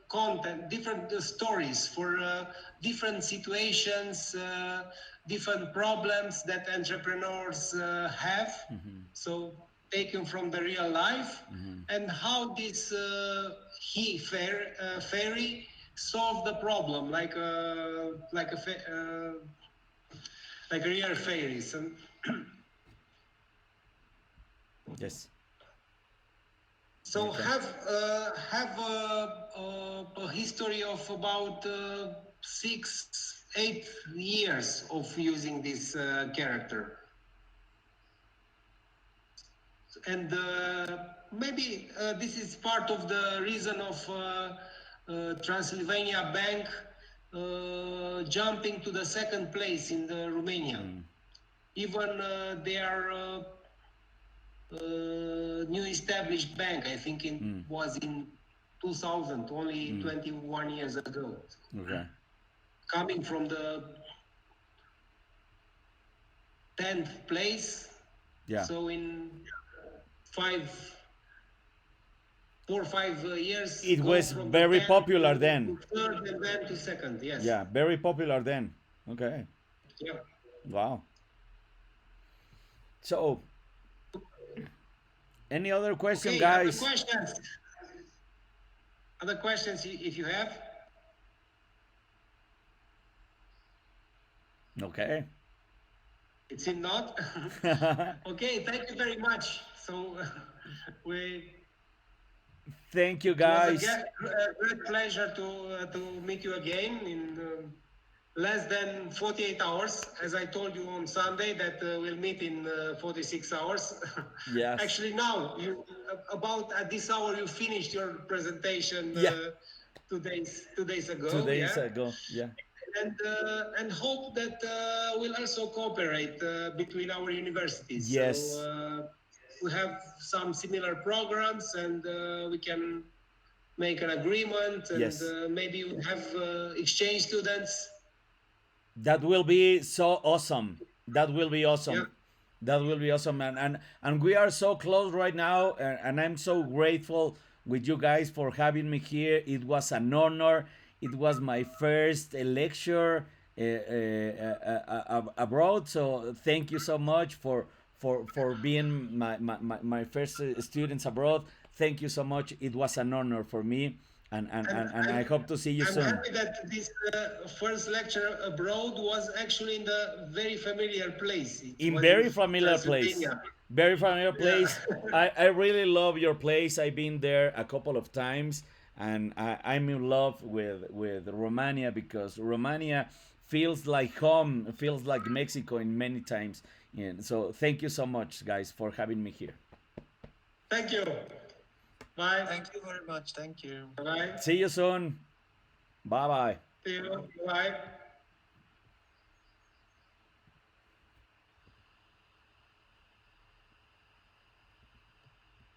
content, different stories for different situations, different problems that entrepreneurs have. So taken from the real life, and how this fairy solved the problem like real fairies. And Yes. so have a history of about 6-8 years of using this character. And maybe this is part of the reason of Transylvania Bank jumping to the second place in the Romania. Even they are new established bank. I think it was in 2000, only 21 years ago. Okay. Coming from the 10th place. Yeah. So in 4 or 5 years. It go was from very the 10th popular to then. Third and then to second, yes. Yeah, very popular then. Okay. Yeah. Wow. So, any other question, Okay, guys? Other questions if you have? Okay. It seemed not. Okay, thank you very much. So we. Thank you, It was guys. a great pleasure to meet you again in less than 48 hours. As I told you on Sunday that we'll meet in 46 hours. Yes. Actually, now about at this hour you finished your presentation. Yeah. 2 days ago. 2 days yeah? ago. Yeah. And hope that we'll also cooperate between our universities. Yes. So, we have some similar programs, and we can make an agreement, and Yes. maybe we have exchange students. That will be so awesome. That will be awesome. Yeah. That will be awesome. And we are so close right now. And I'm so grateful with you guys for having me here. It was an honor. It was my first lecture abroad. So thank you so much for being my first students abroad. Thank you so much. It was an honor for me. And I hope to see you I'm soon. happy that this first lecture abroad was actually in the very familiar place. It In was very familiar place. Transylvania. Very familiar place. I really love your place. I've been there a couple of times, and I'm in love with Romania, because Romania feels like home, feels like Mexico in many times. And so thank you so much, guys, for having me here. Thank you. Bye. Thank you very much. Thank you. Bye. See you soon. Bye bye. See you. Bye.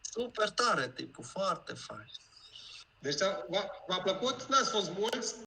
Super tare, tipul, foarte fain. Deci v-a plăcut? N-ați fost mulți?